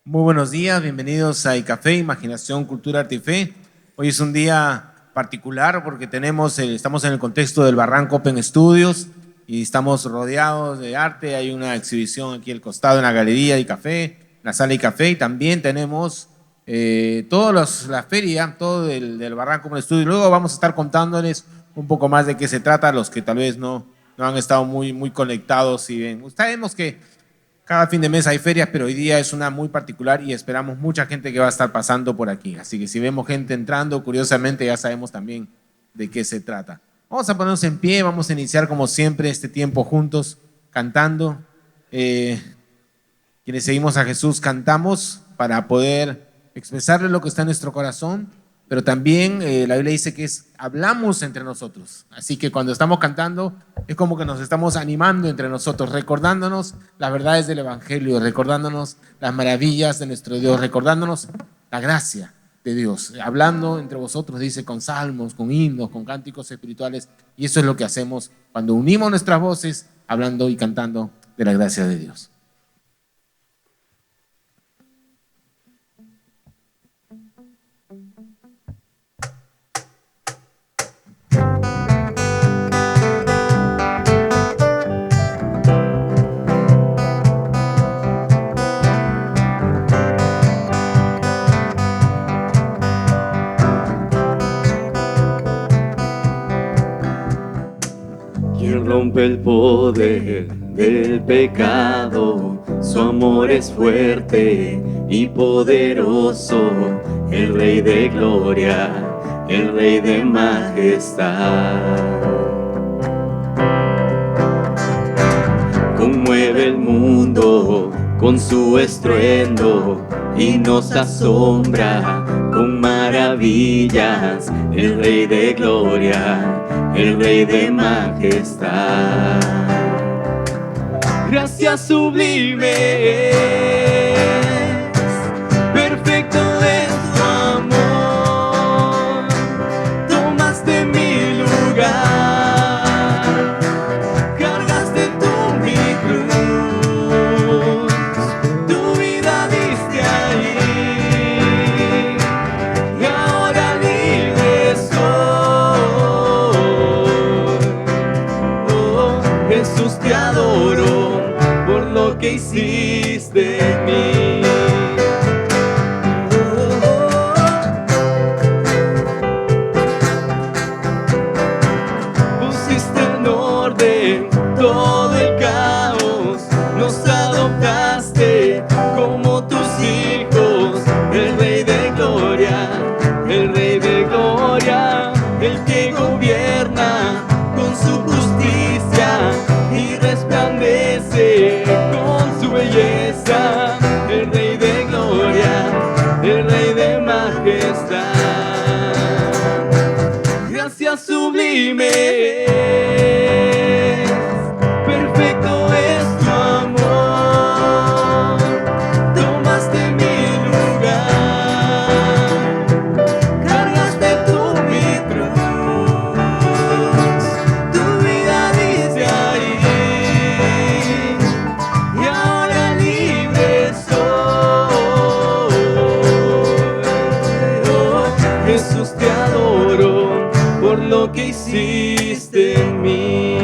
Muy buenos días, bienvenidos a iCafé, Imaginación, Cultura, Arte y Fe. Hoy es un día particular porque estamos en el contexto del Barranco Open Studios y estamos rodeados de arte. Hay una exhibición aquí al costado en la galería de iCafé, en la sala iCafé, y también tenemos la feria, todo del Barranco Open Studios. Luego vamos a estar contándoles un poco más de qué se trata, los que tal vez no han estado muy conectados. Y ven, sabemos que cada fin de mes hay ferias, pero hoy día es una muy particular y esperamos mucha gente que va a estar pasando por aquí. Así que si vemos gente entrando, curiosamente ya sabemos también de qué se trata. Vamos a ponernos en pie, vamos a iniciar como siempre este tiempo juntos, cantando. Quienes seguimos a Jesús cantamos para poder expresarle lo que está en nuestro corazón, pero también la Biblia dice que hablamos entre nosotros. Así que cuando estamos cantando es como que nos estamos animando entre nosotros, recordándonos las verdades del Evangelio, recordándonos las maravillas de nuestro Dios, recordándonos la gracia de Dios, hablando entre vosotros, dice, con salmos, con himnos, con cánticos espirituales, y eso es lo que hacemos cuando unimos nuestras voces, hablando y cantando de la gracia de Dios. Quien rompe el poder del pecado, su amor es fuerte y poderoso, el Rey de gloria, el Rey de majestad. Conmueve el mundo con su estruendo y nos asombra con maravillas, el Rey de gloria, el Rey de majestad. Gracias sublimes, perfecto es tu amor, tomaste mi lugar, cargaste tú mi cruz, tu vida diste ahí, y ahora libre soy. Oh, Jesús, te adoro por lo que hiciste en mí. Pusiste en orden todo el caos, nos adoptaste como tus hijos, el Rey de gloria, el Rey de gloria, el que gobierna con su justicia y resplandece con su belleza, el Rey de gloria, el Rey de majestad. Gracias sublimes, perfecto es tu amor, tomaste mi lugar, cargaste tú mi cruz, tu vida dice ahí, y ahora libre soy. Oh, Jesús, te adoro por lo que hiciste en mí.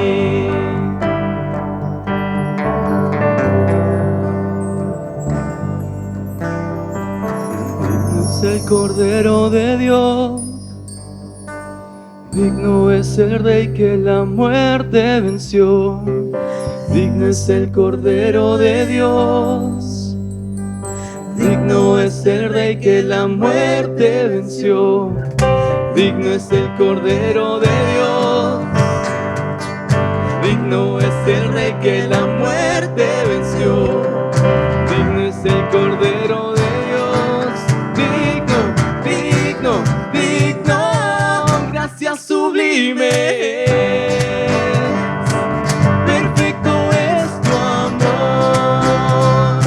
es el Cordero de Dios, digno es el Rey que la muerte venció. Digno es el Cordero de Dios, digno es el Rey que la muerte venció. Digno es el Cordero de Dios, digno es el Rey que la muerte venció. Digno es el Cordero de Dios, digno, gracia sublime. Perfecto es tu amor,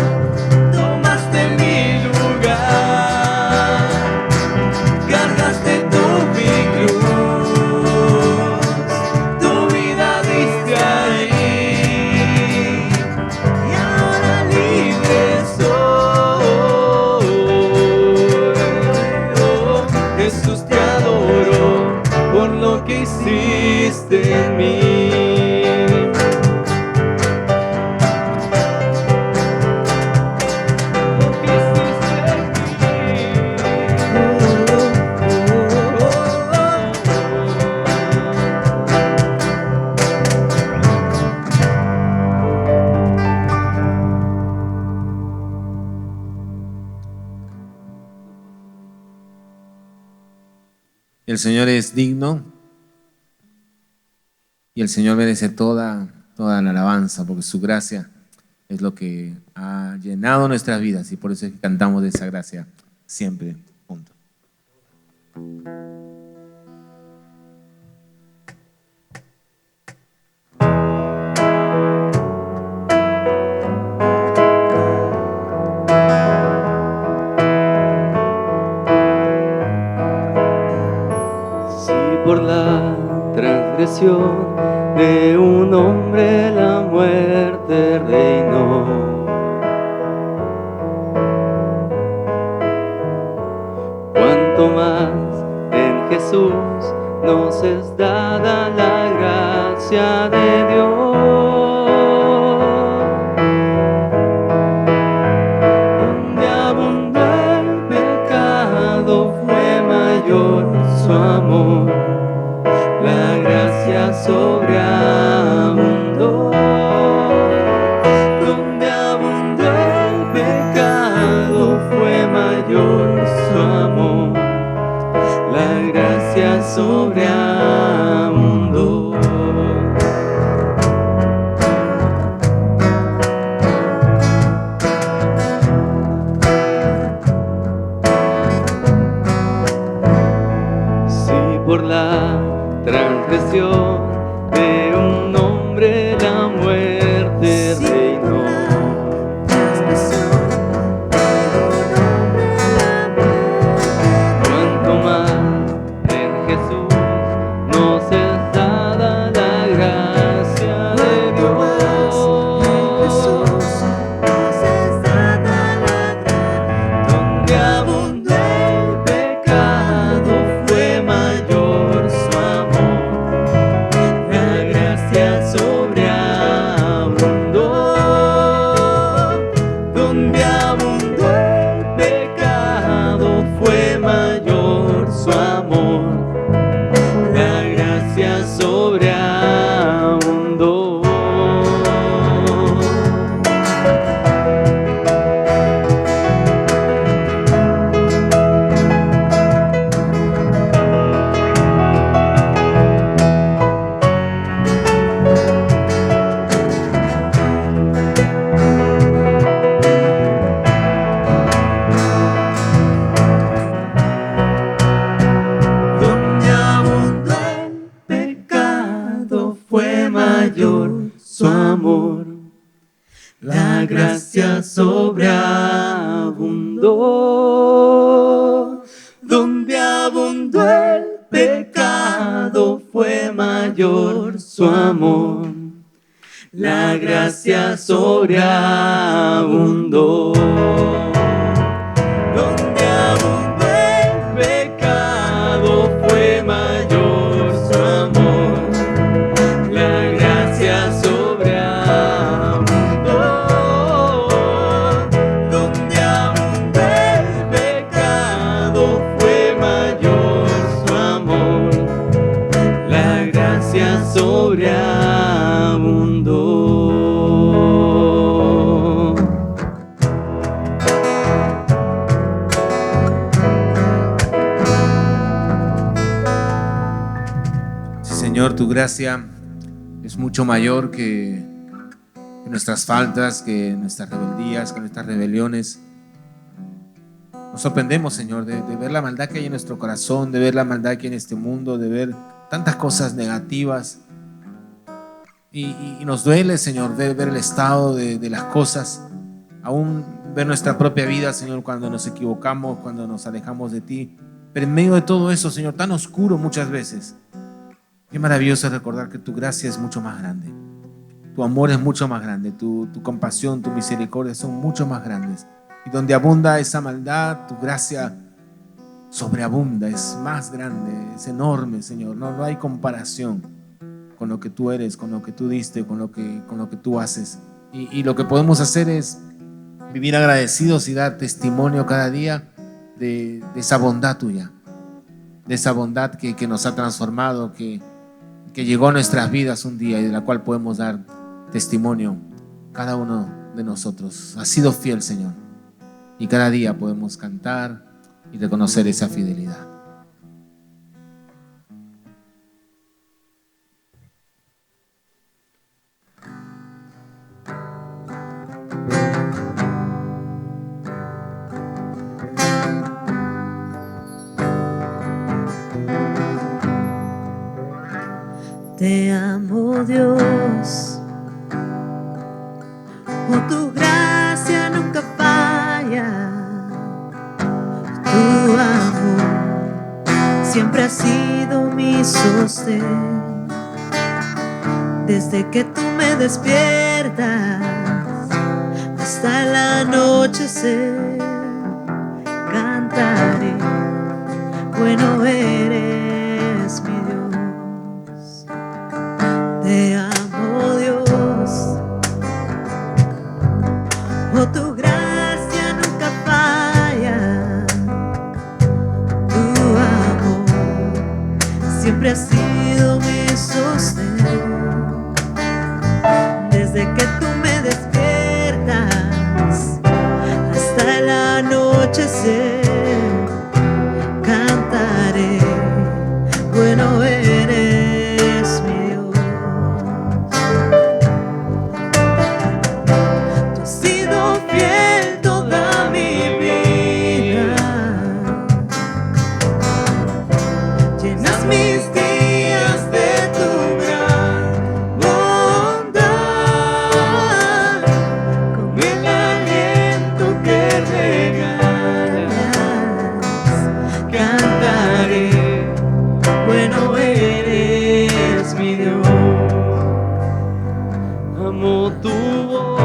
tomaste mi lugar, cargaste mi cruz, tu vida diste ahí, y ahora libre soy. Oh, Jesús, te adoro por lo que hiciste en mí. El Señor es digno y el Señor merece toda la alabanza, porque su gracia es lo que ha llenado nuestras vidas y por eso es que cantamos de esa gracia siempre juntos. Por la transgresión de un hombre la muerte reinó. Cuanto más en Jesús nos es dada la gracia de Dios. Donde abundó el pecado fue mayor su amor. La gracia sobreabundó, donde abundó el pecado fue mayor su amor. La gracia sobreabundó. Si por la transgresión de un hombre la muerte reinó. Cuanto más en Jesús nos es dada la gracia de Dios. Donde abundó el pecado fue mayor su amor. La gracia sobreabundó, donde abundó el pecado fue mayor su amor. La gracia sobreabundó. Donde abundó el pecado fue mayor su amor. La gracia sobreabundó. Donde abundó el pecado fue mayor su amor. La gracia sobreabundó. Donde abundó el pecado fue mayor su amor. La gracia sobreabundó. Donde abundó el pecado Señor, tu gracia es mucho mayor que nuestras faltas, que nuestras rebeldías, que nuestras rebeliones. Nos sorprendemos, Señor, de ver la maldad que hay en nuestro corazón, de ver la maldad que hay en este mundo, de ver tantas cosas negativas. Y nos duele, Señor, ver el estado de las cosas, aún ver nuestra propia vida, Señor, cuando nos equivocamos, cuando nos alejamos de ti. Pero en medio de todo eso, Señor, tan oscuro muchas veces, qué maravilloso es recordar que tu gracia es mucho más grande. Tu amor es mucho más grande, tu compasión, tu misericordia son mucho más grandes. Y donde abunda esa maldad, tu gracia sobreabunda, es más grande, es enorme, Señor. No hay comparación con lo que tú eres, con lo que tú diste, con lo que tú haces. Y lo que podemos hacer es vivir agradecidos y dar testimonio cada día de esa bondad tuya, de esa bondad que nos ha transformado, que llegó a nuestras vidas un día y de la cual podemos dar testimonio cada uno de nosotros. Has sido fiel, Señor, y cada día podemos cantar y reconocer esa fidelidad. Te amo, Dios, oh, tu gracia nunca falla, tu amor siempre ha sido mi sostén. Desde que tú me despiertas hasta el anochecer, cantaré, bueno eres mi Dios. Te amo, Dios, oh, tu gracia nunca falla, tu amor siempre ha sido mi sostén. Desde que tú me despiertas hasta el anochecer, cantaré, bueno eres mi Dios. Tú has sido fiel toda mi vida, llenas mis días de tu gran bondad, con el aliento que regalas, cantaré, bueno eres mi Dios. Amo tu voz,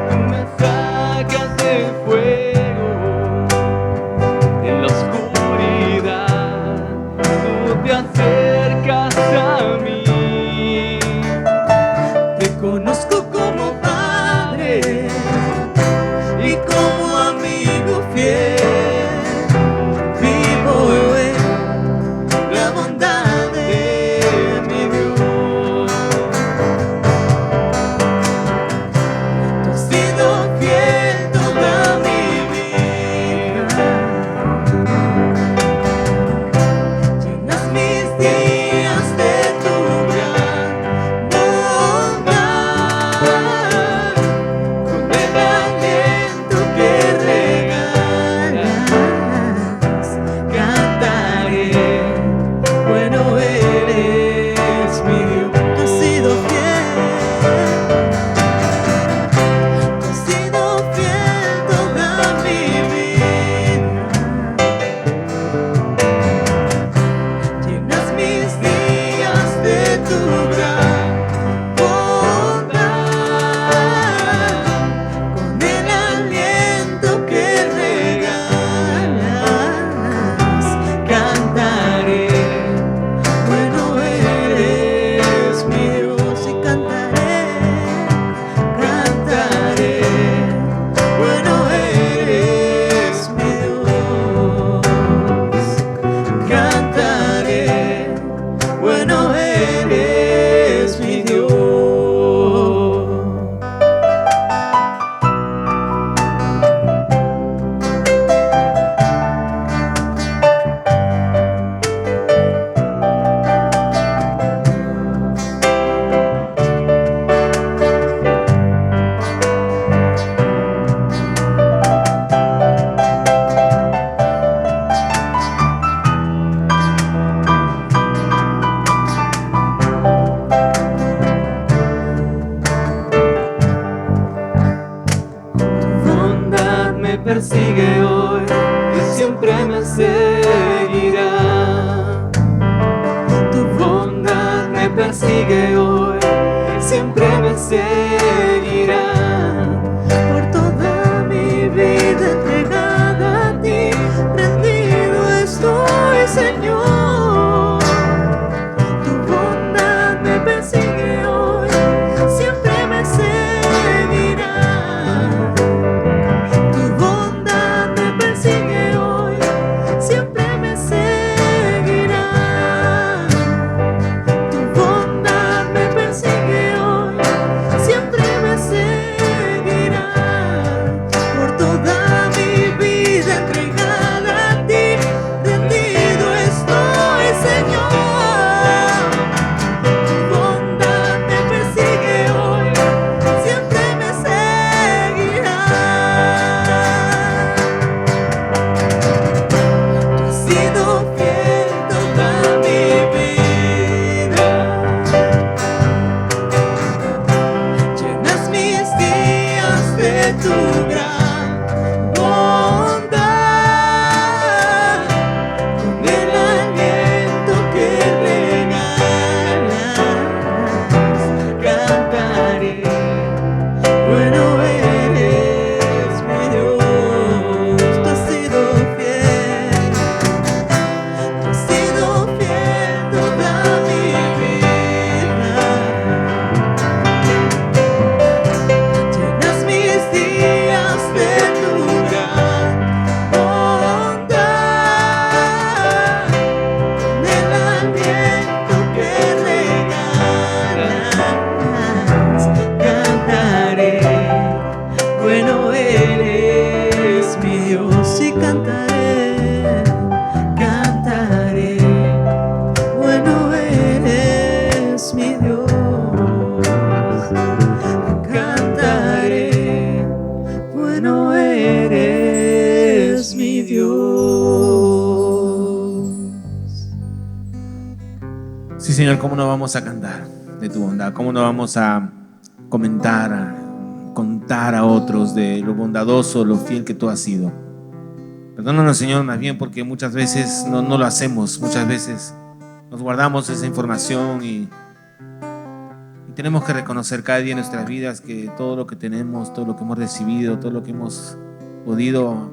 tú me sacas del fuego, en la oscuridad, tú te acercas a mí. Te conozco como padre y como amigo fiel. Vivo en la bondad de mi Dios. Tú has sido fiel toda mi vida, llenas mis días de tu gran bondad, con el aliento que me persigue hoy y siempre me seguirá. Tu bondad me persigue hoy, siempre me seguirá. Por toda mi vida entregada a ti, rendido estoy, Señor. Tu bondad me persigue hoy, siempre me seguirá. Tu bondad me persigue hoy, siempre me seguirá. Tu bondad me persigue hoy, siempre me seguirá. Por toda mi vida entregada a ti, rendido estoy, Señor. Tu bondad me persigue hoy, siempre me seguirá. Tú has sido fiel toda mi vida. Llenas mis días de tu gran bondad. Con el aliento que regalas, cantaré. Bueno eres mi Dios, tú has sido fiel. Tú has sido fiel toda mi vida. Llenas mis días de tu gran bondad. Con el aliento que regalas, cantaré. Bueno eres mi Dios y cantaré, cantaré. Bueno eres mi Dios, cantaré. Bueno eres mi Dios. Sí, Señor, ¿cómo no vamos a cantar de tu bondad? ¿Cómo no vamos a comentar, a contar a otros de lo bondadoso, lo fiel que tú has sido? Perdónanos, Señor, más bien porque muchas veces no lo hacemos. Muchas veces nos guardamos esa información y tenemos que reconocer cada día en nuestras vidas que todo lo que tenemos, todo lo que hemos recibido, todo lo que hemos podido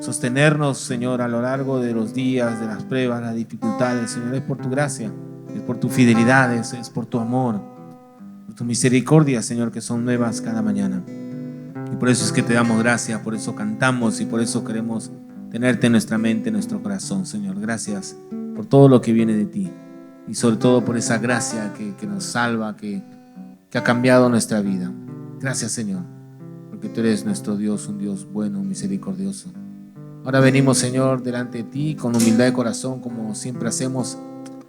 sostenernos, Señor, a lo largo de los días, de las pruebas, las dificultades, Señor, es por tu gracia, es por tu fidelidad, es por tu amor, por tu misericordia, Señor, que son nuevas cada mañana. Y por eso es que te damos gracias, por eso cantamos y por eso queremos tenerte en nuestra mente, en nuestro corazón, Señor. Gracias por todo lo que viene de ti y sobre todo por esa gracia que nos salva, que ha cambiado nuestra vida. Gracias, Señor, porque tú eres nuestro Dios, un Dios bueno, misericordioso. Ahora venimos, Señor, delante de ti con humildad de corazón, como siempre hacemos,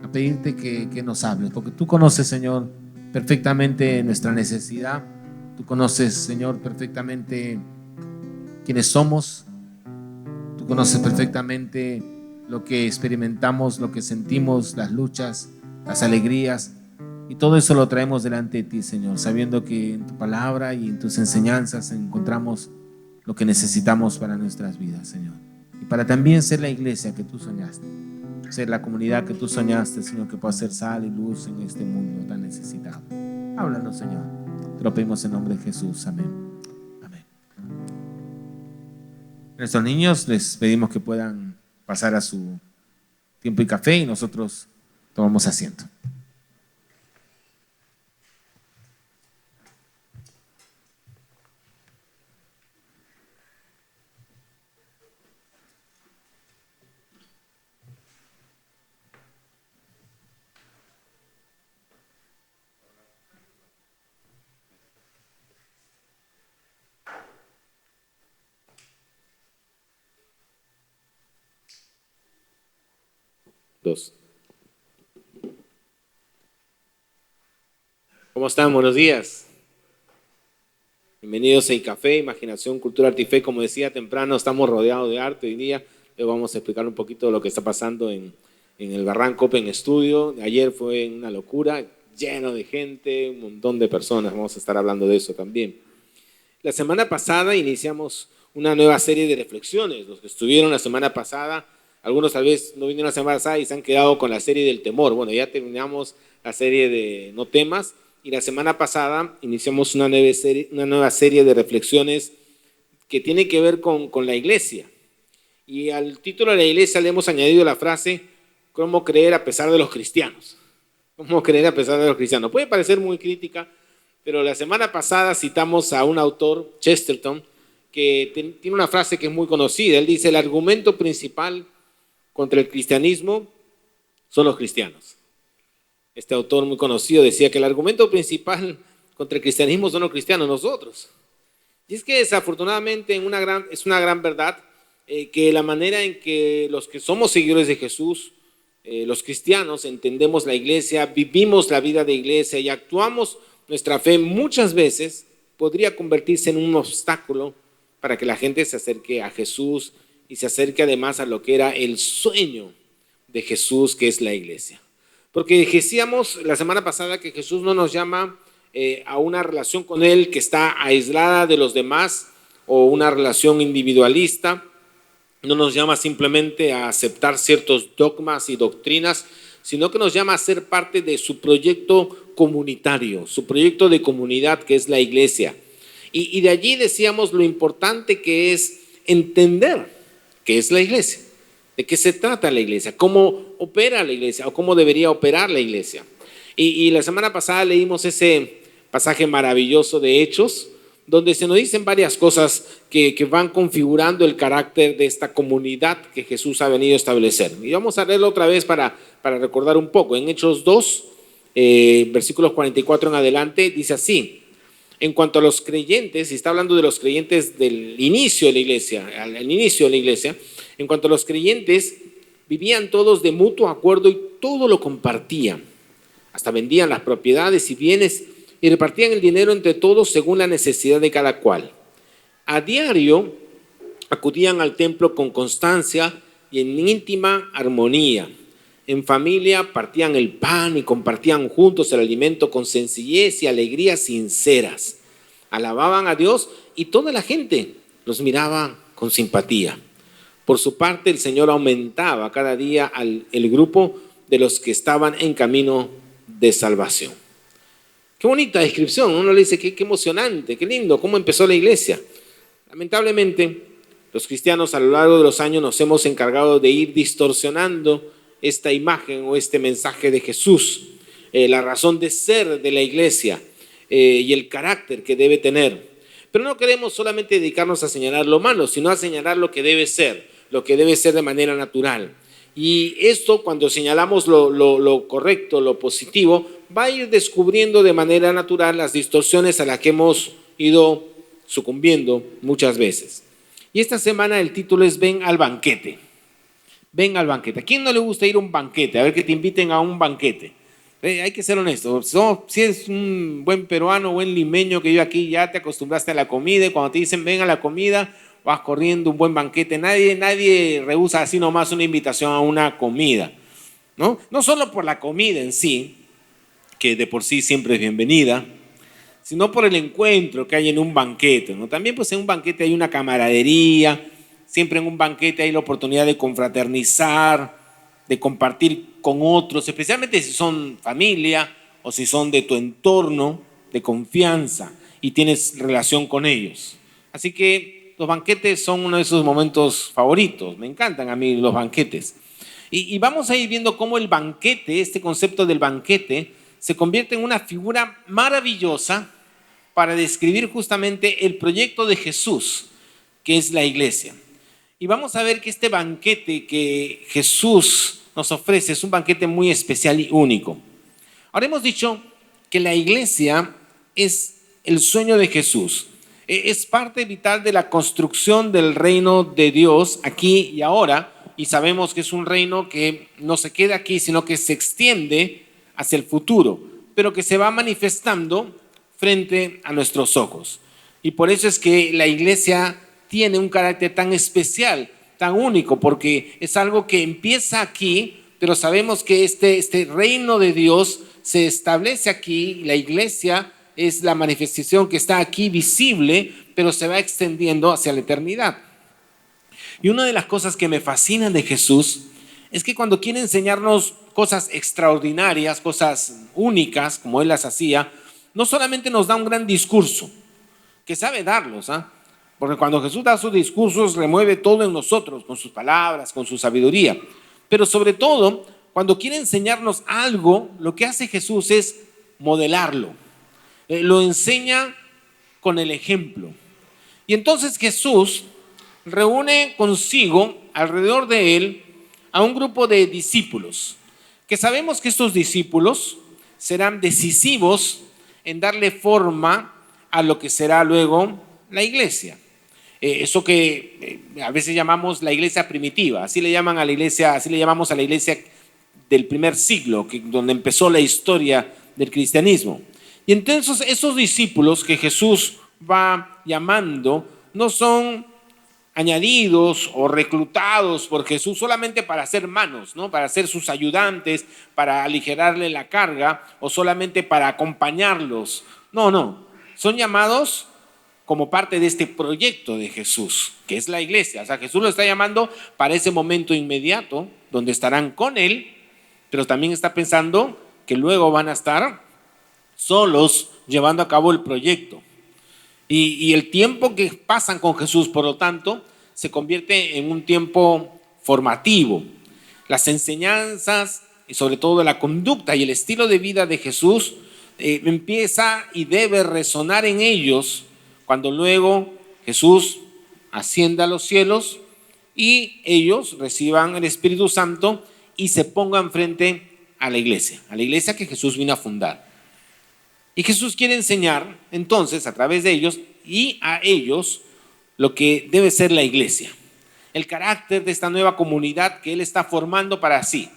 a pedirte que nos hables, porque tú conoces, Señor, perfectamente nuestra necesidad. Tú conoces, Señor, perfectamente quiénes somos. Tú conoces perfectamente lo que experimentamos, lo que sentimos, las luchas, las alegrías. Y todo eso lo traemos delante de ti, Señor, sabiendo que en tu palabra y en tus enseñanzas encontramos lo que necesitamos para nuestras vidas, Señor. Y para también ser la iglesia que tú soñaste, ser la comunidad que tú soñaste, Señor, que pueda ser sal y luz en este mundo tan necesitado. Háblanos, Señor. Te lo pedimos en nombre de Jesús. Amén. Amén. Nuestros niños les pedimos que puedan pasar a su tiempo y café y nosotros tomamos asiento. Dos. ¿Cómo están? Buenos días. Bienvenidos a Café, Imaginación, Cultura, Arte y Fe. Como decía temprano, estamos rodeados de arte hoy día. Le vamos a explicar un poquito de lo que está pasando en el Barranco Open Studio. Ayer fue una locura, lleno de gente, un montón de personas. Vamos a estar hablando de eso también. La semana pasada iniciamos una nueva serie de reflexiones. Los que estuvieron la semana pasada, algunos tal vez no vinieron la semana pasada y se han quedado con la serie del temor. Bueno, ya terminamos la serie de No temas y la semana pasada iniciamos una nueva serie de reflexiones que tiene que ver con la iglesia. Y al título de la iglesia le hemos añadido la frase ¿cómo creer a pesar de los cristianos? ¿Cómo creer a pesar de los cristianos? Puede parecer muy crítica, pero la semana pasada citamos a un autor, Chesterton, que tiene una frase que es muy conocida. Él dice, el argumento principal contra el cristianismo son los cristianos. Este autor muy conocido decía que el argumento principal contra el cristianismo son los cristianos, nosotros. Y es que desafortunadamente es una gran verdad que la manera en que los que somos seguidores de Jesús, los cristianos, entendemos la iglesia, vivimos la vida de iglesia y actuamos nuestra fe muchas veces podría convertirse en un obstáculo para que la gente se acerque a Jesús y se acerque además a lo que era el sueño de Jesús, que es la iglesia. Porque decíamos la semana pasada que Jesús no nos llama a una relación con Él que está aislada de los demás o una relación individualista, no nos llama simplemente a aceptar ciertos dogmas y doctrinas, sino que nos llama a ser parte de su proyecto comunitario, su proyecto de comunidad que es la iglesia. Y de allí decíamos lo importante que es entender qué es la iglesia, de qué se trata la iglesia, cómo opera la iglesia o cómo debería operar la iglesia. Y la semana pasada leímos ese pasaje maravilloso de Hechos, donde se nos dicen varias cosas que van configurando el carácter de esta comunidad que Jesús ha venido a establecer. Y vamos a leerlo otra vez para recordar un poco. En Hechos 2, versículos 44 en adelante, dice así. En cuanto a los creyentes, y está hablando de los creyentes del inicio de la iglesia, al inicio de la iglesia, en cuanto a los creyentes, vivían todos de mutuo acuerdo y todo lo compartían. Hasta vendían las propiedades y bienes y repartían el dinero entre todos según la necesidad de cada cual. A diario acudían al templo con constancia y en íntima armonía. En familia partían el pan y compartían juntos el alimento con sencillez y alegría sinceras. Alababan a Dios y toda la gente los miraba con simpatía. Por su parte, el Señor aumentaba cada día el grupo de los que estaban en camino de salvación. Qué bonita descripción. Uno le dice qué emocionante, qué lindo, cómo empezó la iglesia. Lamentablemente, los cristianos a lo largo de los años nos hemos encargado de ir distorsionando esta imagen o este mensaje de Jesús, la razón de ser de la iglesia y el carácter que debe tener. Pero no queremos solamente dedicarnos a señalar lo malo, sino a señalar lo que debe ser de manera natural. Y esto, cuando señalamos lo correcto, lo positivo, va a ir descubriendo de manera natural las distorsiones a las que hemos ido sucumbiendo muchas veces. Y esta semana el título es Ven al banquete. Ven al banquete. ¿A quién no le gusta ir a un banquete? A ver, que te inviten a un banquete. Hay que ser honesto. Si eres un buen peruano, buen limeño que vive aquí, ya te acostumbraste a la comida y cuando te dicen ven a la comida, vas corriendo, un buen banquete. Nadie rehúsa así nomás una invitación a una comida, ¿no? No solo por la comida en sí, que de por sí siempre es bienvenida, sino por el encuentro que hay en un banquete, ¿no? También pues en un banquete hay una camaradería. Siempre en un banquete hay la oportunidad de confraternizar, de compartir con otros, especialmente si son familia o si son de tu entorno de confianza y tienes relación con ellos. Así que los banquetes son uno de esos momentos favoritos. Me encantan a mí los banquetes. Y vamos a ir viendo cómo el banquete, este concepto del banquete, se convierte en una figura maravillosa para describir justamente el proyecto de Jesús, que es la iglesia. Y vamos a ver que este banquete que Jesús nos ofrece es un banquete muy especial y único. Ahora hemos dicho que la iglesia es el sueño de Jesús. Es parte vital de la construcción del reino de Dios aquí y ahora. Y sabemos que es un reino que no se queda aquí, sino que se extiende hacia el futuro, pero que se va manifestando frente a nuestros ojos. Y por eso es que la iglesia tiene un carácter tan especial, tan único, porque es algo que empieza aquí, pero sabemos que este reino de Dios se establece aquí. La iglesia es la manifestación que está aquí visible, pero se va extendiendo hacia la eternidad. Y una de las cosas que me fascinan de Jesús es que cuando quiere enseñarnos cosas extraordinarias, cosas únicas, como Él las hacía, no solamente nos da un gran discurso, que sabe darlos, porque cuando Jesús da sus discursos remueve todo en nosotros, con sus palabras, con su sabiduría. Pero sobre todo, cuando quiere enseñarnos algo, lo que hace Jesús es modelarlo. Lo enseña con el ejemplo. Y entonces Jesús reúne consigo, alrededor de Él, a un grupo de discípulos, que sabemos que estos discípulos serán decisivos en darle forma a lo que será luego la iglesia. Eso que a veces llamamos la iglesia primitiva, así le llaman a la iglesia, así le llamamos a la iglesia del primer siglo, donde empezó la historia del cristianismo. Y entonces esos discípulos que Jesús va llamando no son añadidos o reclutados por Jesús solamente para ser manos, ¿no? Para ser sus ayudantes, para aligerarle la carga o solamente para acompañarlos. No, son llamados como parte de este proyecto de Jesús, que es la iglesia. O sea, Jesús lo está llamando para ese momento inmediato, donde estarán con Él, pero también está pensando que luego van a estar solos llevando a cabo el proyecto. Y el tiempo que pasan con Jesús, por lo tanto, se convierte en un tiempo formativo. Las enseñanzas y sobre todo la conducta y el estilo de vida de Jesús empieza y debe resonar en ellos cuando luego Jesús ascienda a los cielos y ellos reciban el Espíritu Santo y se pongan frente a la iglesia que Jesús vino a fundar. Y Jesús quiere enseñar entonces a través de ellos y a ellos lo que debe ser la iglesia, el carácter de esta nueva comunidad que Él está formando para sí.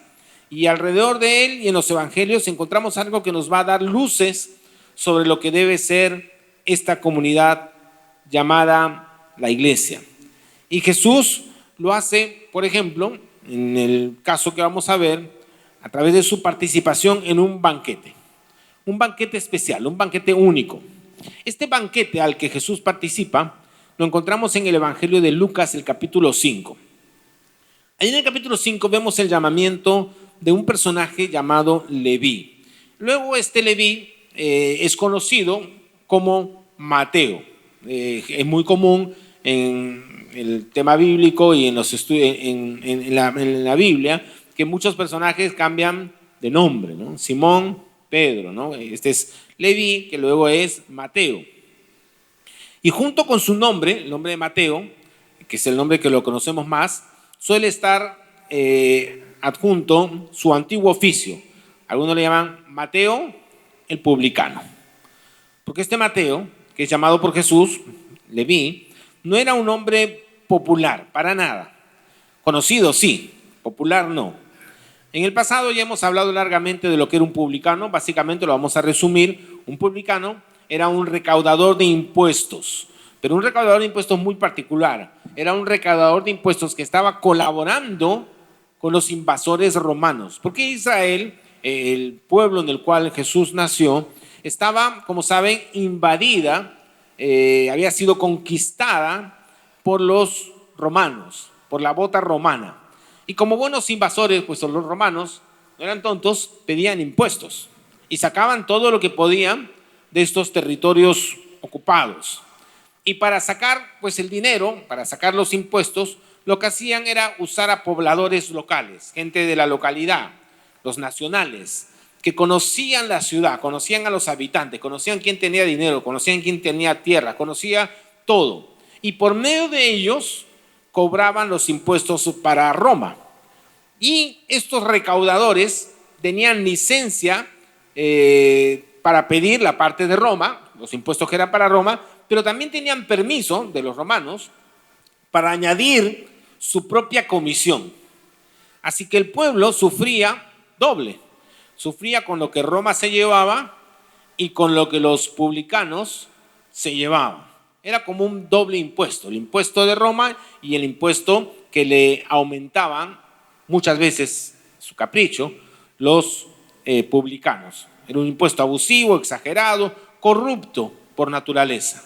Y alrededor de Él y en los evangelios encontramos algo que nos va a dar luces sobre lo que debe ser esta comunidad llamada la iglesia. Y Jesús lo hace, por ejemplo, en el caso que vamos a ver, a través de su participación en un banquete especial, un banquete único. Este banquete al que Jesús participa lo encontramos en el Evangelio de Lucas, el capítulo 5. Ahí en el capítulo 5 vemos el llamamiento de un personaje llamado Leví. Luego este Leví es conocido como Mateo. Es muy común en el tema bíblico y en los en la Biblia que muchos personajes cambian de nombre, ¿no? Simón, Pedro, ¿no? Este es Leví, que luego es Mateo. Y junto con su nombre, el nombre de Mateo, que es el nombre que lo conocemos más, suele estar adjunto su antiguo oficio. Algunos le llaman Mateo el publicano. Porque este Mateo, que es llamado por Jesús, Leví, no era un hombre popular, para nada. Conocido sí, popular no. En el pasado ya hemos hablado largamente de lo que era un publicano. Básicamente lo vamos a resumir. Un publicano era un recaudador de impuestos, pero un recaudador de impuestos muy particular. Era un recaudador de impuestos que estaba colaborando con los invasores romanos. Porque Israel, el pueblo en el cual Jesús nació, estaba, como saben, invadida, había sido conquistada por los romanos, por la bota romana. Y como buenos invasores, pues los romanos no eran tontos, pedían impuestos y sacaban todo lo que podían de estos territorios ocupados. Y para sacar pues el dinero, para sacar los impuestos, lo que hacían era usar a pobladores locales, gente de la localidad, los nacionales, que conocían la ciudad, conocían a los habitantes, conocían quién tenía dinero, conocían quién tenía tierra, conocía todo. Y por medio de ellos cobraban los impuestos para Roma. Y estos recaudadores tenían licencia para pedir la parte de Roma, los impuestos que eran para Roma, pero también tenían permiso de los romanos para añadir su propia comisión. Así que el pueblo sufría doble. Sufría con lo que Roma se llevaba y con lo que los publicanos se llevaban. Era como un doble impuesto, el impuesto de Roma y el impuesto que le aumentaban muchas veces, su capricho, los publicanos. Era un impuesto abusivo, exagerado, corrupto por naturaleza.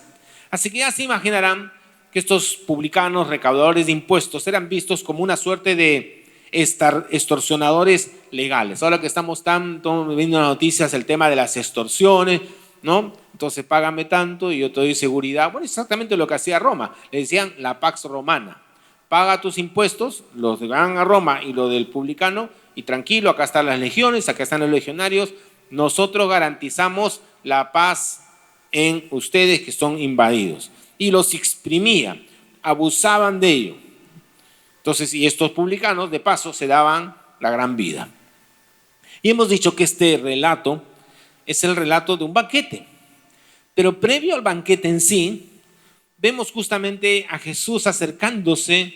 Así que ya se imaginarán que estos publicanos, recaudadores de impuestos, eran vistos como una suerte de extorsionadores legales. Ahora que estamos tanto viendo en las noticias el tema de las extorsiones, ¿no? Entonces págame tanto y yo te doy seguridad. Bueno, exactamente lo que hacía Roma. Le decían la Pax Romana. Paga tus impuestos, los dan a Roma y lo del publicano, y tranquilo, acá están las legiones, acá están los legionarios. Nosotros garantizamos la paz en ustedes que son invadidos. Y los exprimían, abusaban de ello. Entonces, y estos publicanos, de paso, se daban la gran vida. Y hemos dicho que este relato es el relato de un banquete. Pero previo al banquete en sí, vemos justamente a Jesús acercándose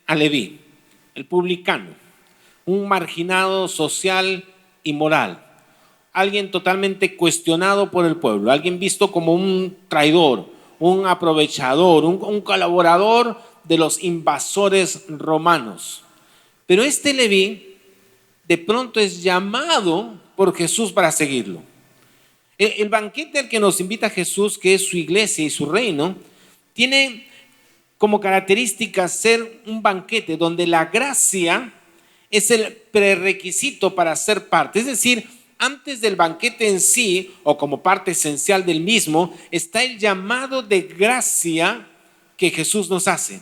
a Leví, el publicano, un marginado social y moral, alguien totalmente cuestionado por el pueblo, alguien visto como un traidor, un aprovechador, un colaborador de los invasores romanos. Pero este Leví de pronto es llamado por Jesús para seguirlo. El banquete al que nos invita Jesús, que es su iglesia y su reino, tiene como característica ser un banquete donde la gracia es el prerequisito para ser parte. Es decir, antes del banquete en sí, o como parte esencial del mismo, está el llamado de gracia que Jesús nos hace.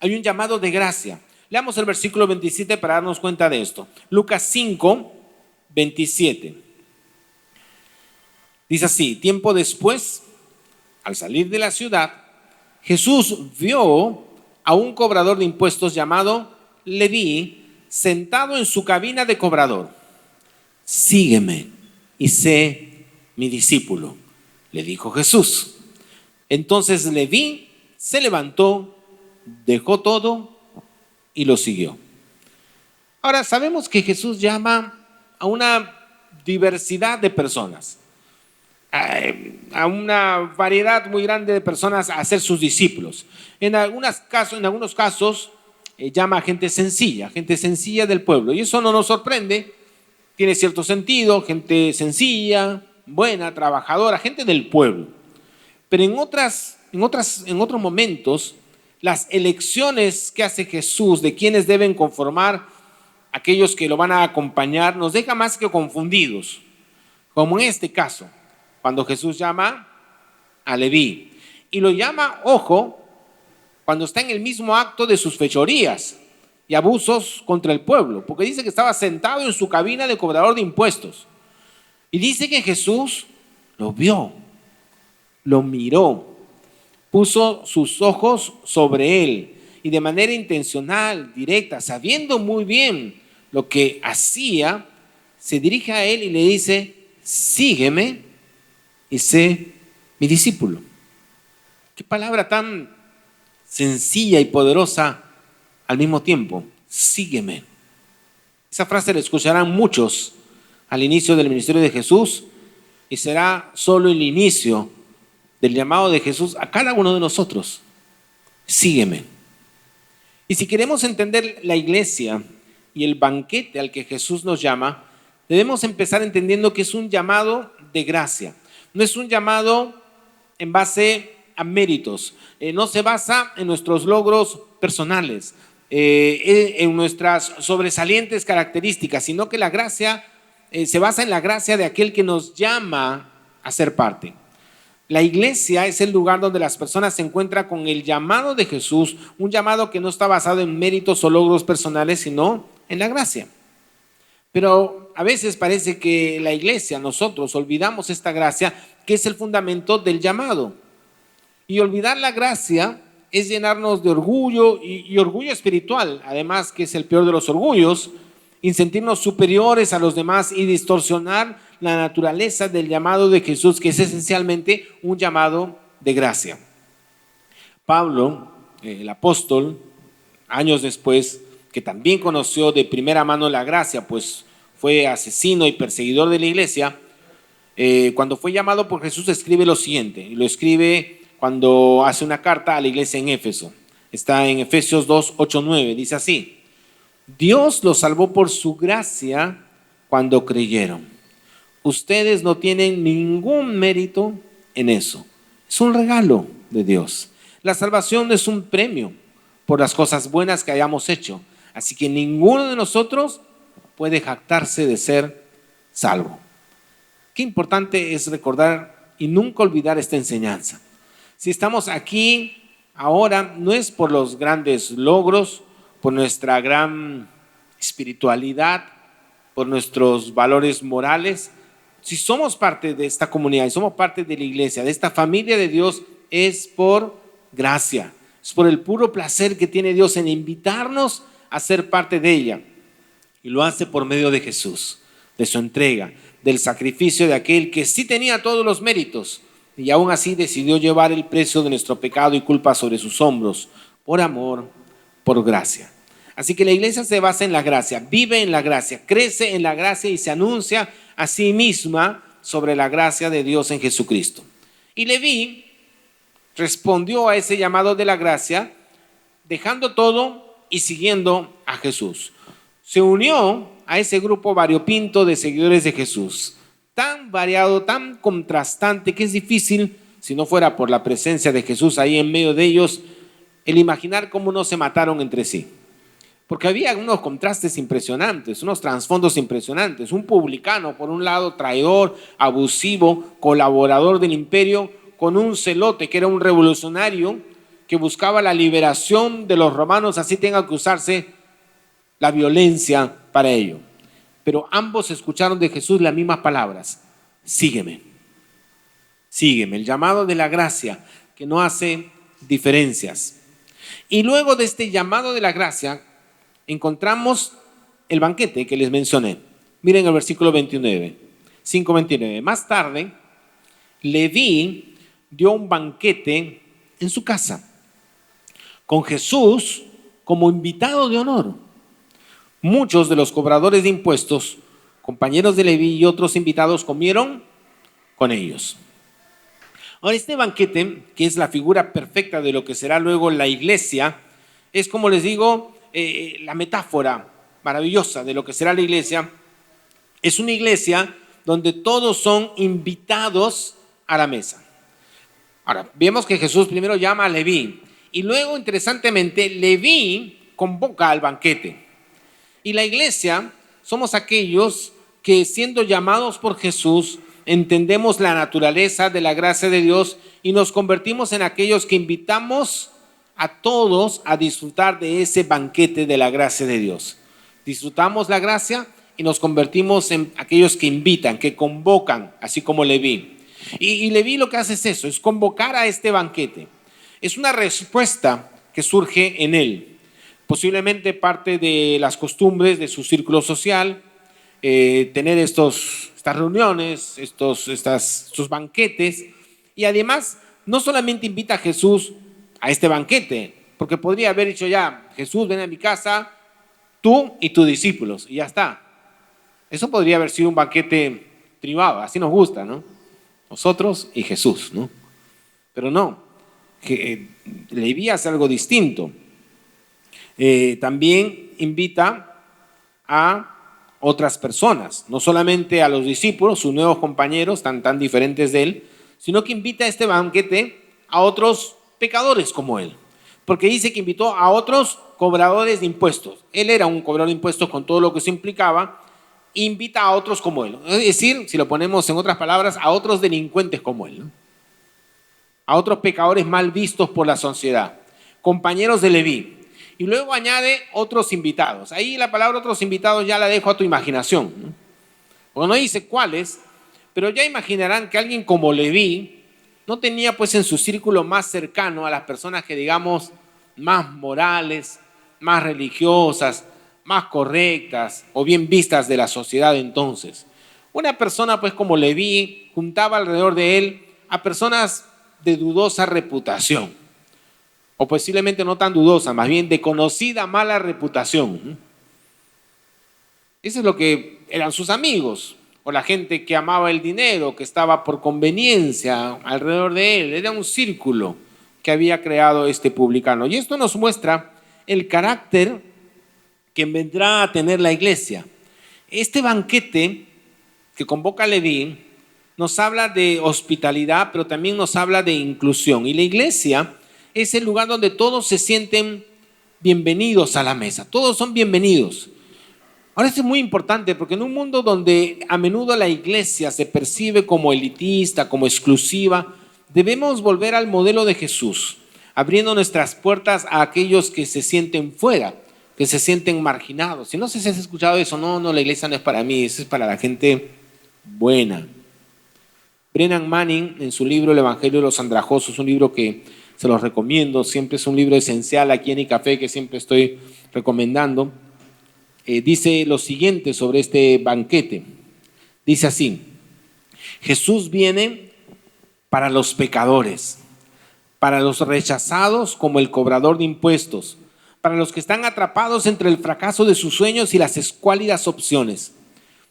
Hay un llamado de gracia. Leamos el versículo 27 para darnos cuenta de esto. Lucas 5, 27. Dice así: tiempo después, al salir de la ciudad, Jesús vio a un cobrador de impuestos llamado Leví sentado en su cabina de cobrador. Sígueme y sé mi discípulo, le dijo Jesús. Entonces Leví se levantó, dejó todo y lo siguió. Ahora sabemos que Jesús llama a una diversidad de personas, a una variedad muy grande de personas a ser sus discípulos. En algunos casos llama a gente sencilla del pueblo, y eso no nos sorprende. Tiene cierto sentido, gente sencilla, buena, trabajadora, gente del pueblo. Pero en otros momentos, las elecciones que hace Jesús de quienes deben conformar aquellos que lo van a acompañar nos deja más que confundidos, como en este caso, cuando Jesús llama a Leví. Y lo llama, ojo, cuando está en el mismo acto de sus fechorías y abusos contra el pueblo, porque dice que estaba sentado en su cabina de cobrador de impuestos. Y dice que Jesús lo vio, lo miró, puso sus ojos sobre él y de manera intencional, directa, sabiendo muy bien lo que hacía, se dirige a él y le dice: sígueme y sé mi discípulo. Qué palabra tan sencilla y poderosa al mismo tiempo. Sígueme. Esa frase la escucharán muchos al inicio del ministerio de Jesús, y será solo el inicio del llamado de Jesús a cada uno de nosotros. Sígueme. Y si queremos entender la iglesia y el banquete al que Jesús nos llama, debemos empezar entendiendo que es un llamado de gracia. No es un llamado en base a méritos, no se basa en nuestros logros personales, en nuestras sobresalientes características, sino que la gracia se basa en la gracia de aquel que nos llama a ser parte. La iglesia es el lugar donde las personas se encuentran con el llamado de Jesús, un llamado que no está basado en méritos o logros personales, sino en la gracia. Pero a veces parece que la iglesia, nosotros olvidamos esta gracia, que es el fundamento del llamado. Y olvidar la gracia es llenarnos de orgullo y orgullo espiritual, además, que es el peor de los orgullos, y sentirnos superiores a los demás y distorsionar la naturaleza del llamado de Jesús, que es esencialmente un llamado de gracia. Pablo, el apóstol, años después, que también conoció de primera mano la gracia, pues fue asesino y perseguidor de la iglesia, cuando fue llamado por Jesús escribe lo siguiente, y lo escribe cuando hace una carta a la iglesia en Éfeso. Está en Efesios 2, 8, 9, dice así: Dios los salvó por su gracia cuando creyeron. Ustedes no tienen ningún mérito en eso. Es un regalo de Dios. La salvación no es un premio por las cosas buenas que hayamos hecho. Así que ninguno de nosotros puede jactarse de ser salvo. Qué importante es recordar y nunca olvidar esta enseñanza. Si estamos aquí ahora, no es por los grandes logros, por nuestra gran espiritualidad, por nuestros valores morales. Si somos parte de esta comunidad y somos parte de la iglesia, de esta familia de Dios, es por gracia. Es por el puro placer que tiene Dios en invitarnos a ser parte de ella. Y lo hace por medio de Jesús, de su entrega, del sacrificio de aquel que sí tenía todos los méritos y aún así decidió llevar el precio de nuestro pecado y culpa sobre sus hombros, por amor, por gracia. Así que la iglesia se basa en la gracia, vive en la gracia, crece en la gracia y se anuncia a sí misma sobre la gracia de Dios en Jesucristo. Y Leví respondió a ese llamado de la gracia, dejando todo y siguiendo a Jesús. Se unió a ese grupo variopinto de seguidores de Jesús, tan variado, tan contrastante, que es difícil, si no fuera por la presencia de Jesús ahí en medio de ellos, el imaginar cómo no se mataron entre sí. Porque había unos contrastes impresionantes, unos trasfondos impresionantes. Un publicano, por un lado, traidor, abusivo, colaborador del imperio, con un celote que era un revolucionario que buscaba la liberación de los romanos, así tenga que usarse la violencia para ello. Pero ambos escucharon de Jesús las mismas palabras: sígueme, sígueme. El llamado de la gracia que no hace diferencias. Y luego de este llamado de la gracia encontramos el banquete que les mencioné. Miren el versículo 29, 5:29. Más tarde, Leví dio un banquete en su casa, con Jesús como invitado de honor. Muchos de los cobradores de impuestos, compañeros de Leví y otros invitados comieron con ellos. Ahora, este banquete, que es la figura perfecta de lo que será luego la iglesia, es, como les digo, la metáfora maravillosa de lo que será la iglesia. Es una iglesia donde todos son invitados a la mesa. Ahora, vemos que Jesús primero llama a Leví y luego, interesantemente, Leví convoca al banquete. Y la iglesia somos aquellos que, siendo llamados por Jesús, entendemos la naturaleza de la gracia de Dios y nos convertimos en aquellos que invitamos a todos a disfrutar de ese banquete de la gracia de Dios. Disfrutamos la gracia y nos convertimos en aquellos que invitan, que convocan, así como Leví. Y Leví lo que hace es eso, es convocar a este banquete. Es una respuesta que surge en él. Posiblemente parte de las costumbres de su círculo social, tener estas reuniones, estos banquetes. Y además, no solamente invita a Jesús a este banquete, porque podría haber dicho ya: Jesús, ven a mi casa, tú y tus discípulos, y ya está. Eso podría haber sido un banquete privado, así nos gusta, ¿no? Nosotros y Jesús, ¿no? Pero no, Leví hace algo distinto. También invita a otras personas, no solamente a los discípulos, sus nuevos compañeros tan diferentes de él, sino que invita a este banquete a otros pecadores como él, porque dice que invitó a otros cobradores de impuestos. Él era un cobrador de impuestos con todo lo que eso implicaba. Invita a otros como él, es decir, si lo ponemos en otras palabras, a otros delincuentes como él, ¿no? A otros pecadores mal vistos por la sociedad, compañeros de Leví. Y luego añade otros invitados. Ahí la palabra otros invitados ya la dejo a tu imaginación, ¿no? Porque no dice cuáles, pero ya imaginarán que alguien como Leví no tenía pues en su círculo más cercano a las personas que, digamos, más morales, más religiosas, más correctas o bien vistas de la sociedad entonces. Una persona pues como Leví juntaba alrededor de él a personas de dudosa reputación, o posiblemente no tan dudosa, más bien de conocida mala reputación. Eso es lo que eran sus amigos, o la gente que amaba el dinero, que estaba por conveniencia alrededor de él. Era un círculo que había creado este publicano. Y esto nos muestra el carácter que vendrá a tener la iglesia. Este banquete que convoca a Leví nos habla de hospitalidad, pero también nos habla de inclusión. Y la iglesia es el lugar donde todos se sienten bienvenidos a la mesa. Todos son bienvenidos. Ahora esto es muy importante porque en un mundo donde a menudo la iglesia se percibe como elitista, como exclusiva, debemos volver al modelo de Jesús, abriendo nuestras puertas a aquellos que se sienten fuera, que se sienten marginados. Si no sé si has escuchado eso, no, la iglesia no es para mí, eso es para la gente buena. Brennan Manning, en su libro El Evangelio de los Andrajosos, un libro que se los recomiendo, siempre es un libro esencial aquí en iCafé que siempre estoy recomendando, dice lo siguiente sobre este banquete. Dice así: Jesús viene para los pecadores, para los rechazados como el cobrador de impuestos, para los que están atrapados entre el fracaso de sus sueños y las escuálidas opciones.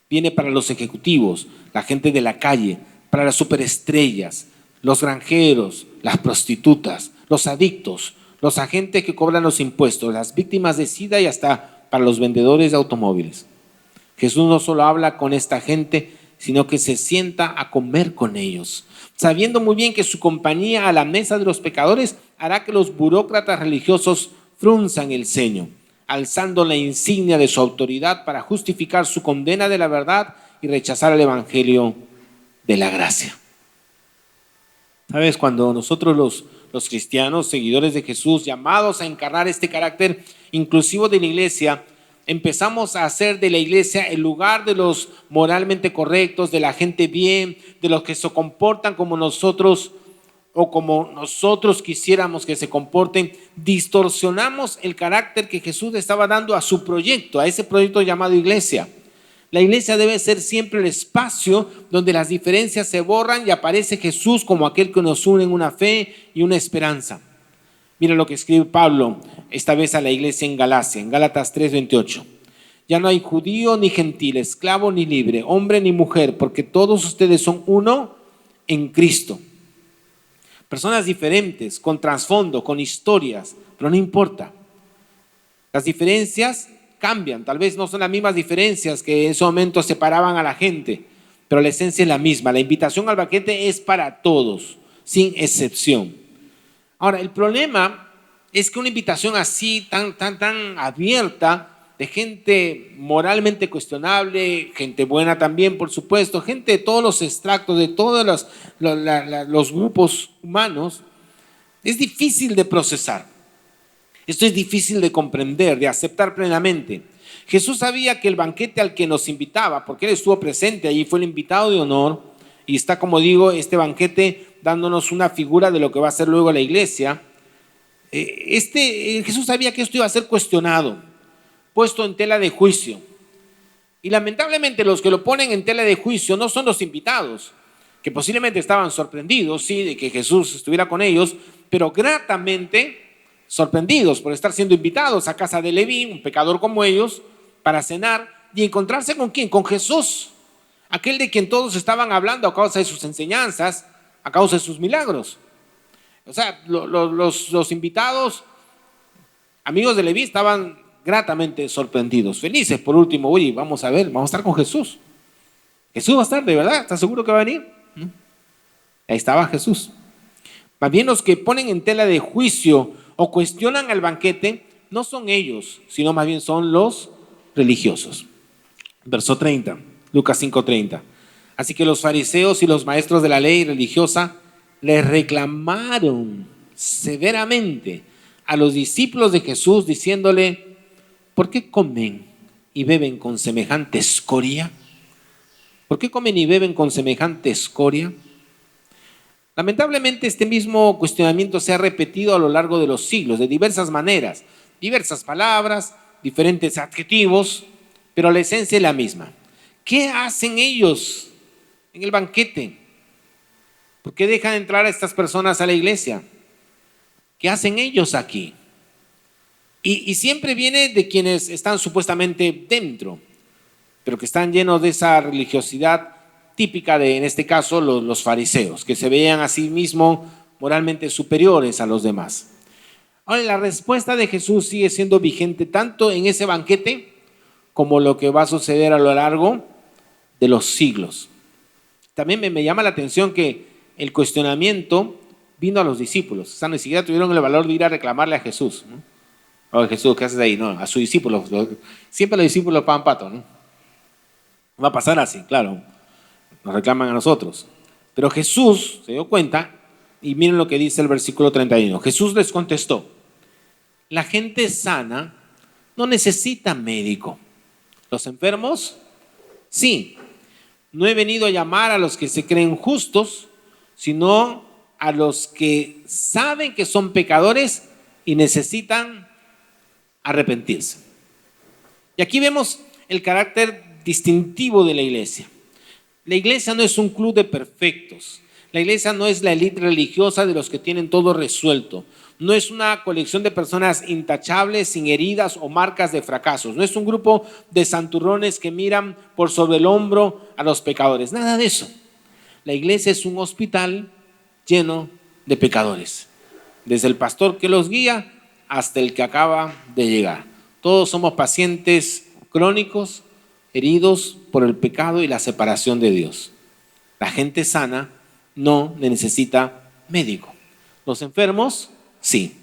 Viene para los ejecutivos, la gente de la calle, para las superestrellas, los granjeros, las prostitutas, los adictos, los agentes que cobran los impuestos, las víctimas de SIDA y hasta para los vendedores de automóviles. Jesús no solo habla con esta gente, sino que se sienta a comer con ellos, sabiendo muy bien que su compañía a la mesa de los pecadores hará que los burócratas religiosos frunzan el ceño, alzando la insignia de su autoridad para justificar su condena de la verdad y rechazar el evangelio de la gracia. ¿Sabes? Cuando nosotros los cristianos, seguidores de Jesús, llamados a encarnar este carácter inclusivo de la iglesia, empezamos a hacer de la iglesia el lugar de los moralmente correctos, de la gente bien, de los que se comportan como nosotros o como nosotros quisiéramos que se comporten, distorsionamos el carácter que Jesús estaba dando a su proyecto, a ese proyecto llamado iglesia. La iglesia debe ser siempre el espacio donde las diferencias se borran y aparece Jesús como aquel que nos une en una fe y una esperanza. Mira lo que escribe Pablo, esta vez a la iglesia en Galacia, en Gálatas 3:28. Ya no hay judío ni gentil, esclavo ni libre, hombre ni mujer, porque todos ustedes son uno en Cristo. Personas diferentes, con trasfondo, con historias, pero no importa. Las diferencias cambian, tal vez no son las mismas diferencias que en ese momento separaban a la gente, pero la esencia es la misma. La invitación al banquete es para todos, sin excepción. Ahora, el problema es que una invitación así, tan abierta, de gente moralmente cuestionable, gente buena también, por supuesto, gente de todos los extractos, de todos los grupos humanos, es difícil de procesar. Esto es difícil de comprender, de aceptar plenamente. Jesús sabía que el banquete al que nos invitaba, porque Él estuvo presente allí, fue el invitado de honor, y está, como digo, este dándonos una figura de lo que va a ser luego la iglesia. Jesús sabía que esto iba a ser cuestionado, puesto en tela de juicio. Y lamentablemente los que lo ponen en tela de juicio no son los invitados, que posiblemente estaban sorprendidos, sí, de que Jesús estuviera con ellos, pero gratamente sorprendidos por estar siendo invitados a casa de Leví, un pecador como ellos, para cenar y encontrarse ¿con quién? Con Jesús, aquel de quien todos estaban hablando a causa de sus enseñanzas, a causa de sus milagros. O sea, los invitados, amigos de Leví, estaban gratamente sorprendidos, felices. Por último, oye, vamos a estar con Jesús. Jesús va a estar, ¿de verdad? ¿Estás seguro que va a venir? Ahí estaba Jesús. Más bien los que ponen en tela de juicio o cuestionan al banquete no son ellos, sino más bien son los religiosos. Verso 30, Lucas 5:30. Así que los fariseos y los maestros de la ley religiosa le reclamaron severamente a los discípulos de Jesús diciéndole: ¿por qué comen y beben con semejante escoria? ¿Por qué comen y beben con semejante escoria? Lamentablemente este mismo cuestionamiento se ha repetido a lo largo de los siglos, de diversas maneras, diversas palabras, diferentes adjetivos, pero la esencia es la misma. ¿Qué hacen ellos en el banquete? ¿Por qué dejan entrar a estas personas a la iglesia? ¿Qué hacen ellos aquí? Y siempre viene de quienes están supuestamente dentro, pero que están llenos de esa religiosidad típica de, en este caso, los fariseos, que se veían a sí mismos moralmente superiores a los demás. Ahora, la respuesta de Jesús sigue siendo vigente tanto en ese banquete como lo que va a suceder a lo largo de los siglos. También me llama la atención que el cuestionamiento vino a los discípulos. O sea, ni siquiera tuvieron el valor de ir a reclamarle a Jesús, ¿no? Oye, Jesús, ¿qué haces ahí? No, a sus discípulos. Siempre los discípulos pagan pato, ¿no? Va a pasar así, claro. Nos reclaman a nosotros. Pero Jesús se dio cuenta y miren lo que dice el versículo 31. Jesús les contestó: la gente sana no necesita médico. ¿Los enfermos? Sí. No he venido a llamar a los que se creen justos, sino a los que saben que son pecadores y necesitan arrepentirse. Y aquí vemos el carácter distintivo de la iglesia. La iglesia no es un club de perfectos. La iglesia no es la élite religiosa de los que tienen todo resuelto. No es una colección de personas intachables, sin heridas o marcas de fracasos. No es un grupo de santurrones que miran por sobre el hombro a los pecadores. Nada de eso. La iglesia es un hospital lleno de pecadores. Desde el pastor que los guía hasta el que acaba de llegar. Todos somos pacientes crónicos, heridos por el pecado y la separación de Dios. La gente sana no necesita médico. Los enfermos, sí.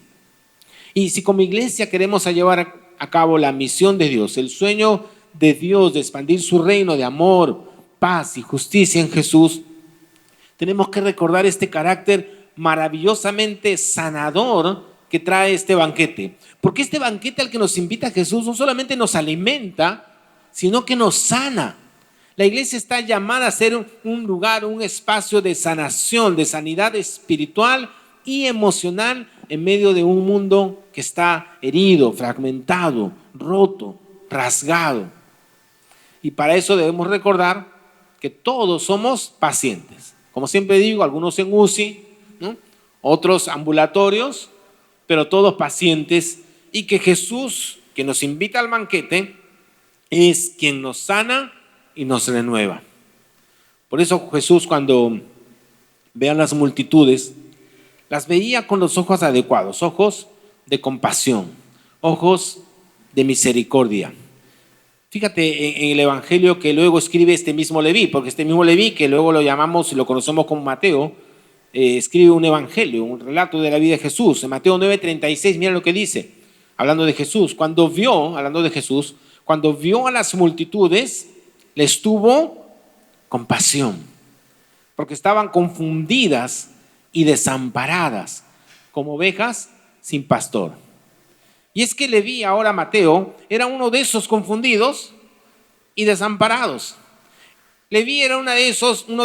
Y si como iglesia queremos llevar a cabo la misión de Dios, el sueño de Dios de expandir su reino de amor, paz y justicia en Jesús, tenemos que recordar este carácter maravillosamente sanador que trae este banquete. Porque este banquete al que nos invita Jesús no solamente nos alimenta, sino que nos sana. La iglesia está llamada a ser un lugar, un espacio de sanación, de sanidad espiritual y emocional en medio de un mundo que está herido, fragmentado, roto, rasgado. Y para eso debemos recordar que todos somos pacientes. Como siempre digo, algunos en UCI, ¿no? Otros ambulatorios, pero todos pacientes, y que Jesús, que nos invita al banquete, es quien nos sana y nos renueva. Por eso Jesús, cuando ve a las multitudes, las veía con los ojos adecuados, ojos de compasión, ojos de misericordia. Fíjate en el evangelio que luego escribe este mismo Leví, porque este mismo Leví, que luego lo llamamos y lo conocemos como Mateo, escribe un evangelio, un relato de la vida de Jesús. En Mateo 9:36, mira lo que dice, hablando de Jesús. Hablando de Jesús, cuando vio a las multitudes, les tuvo compasión, porque estaban confundidas y desamparadas, como ovejas sin pastor. Y es que Leví, ahora Mateo, era uno de esos confundidos y desamparados. Leví era uno de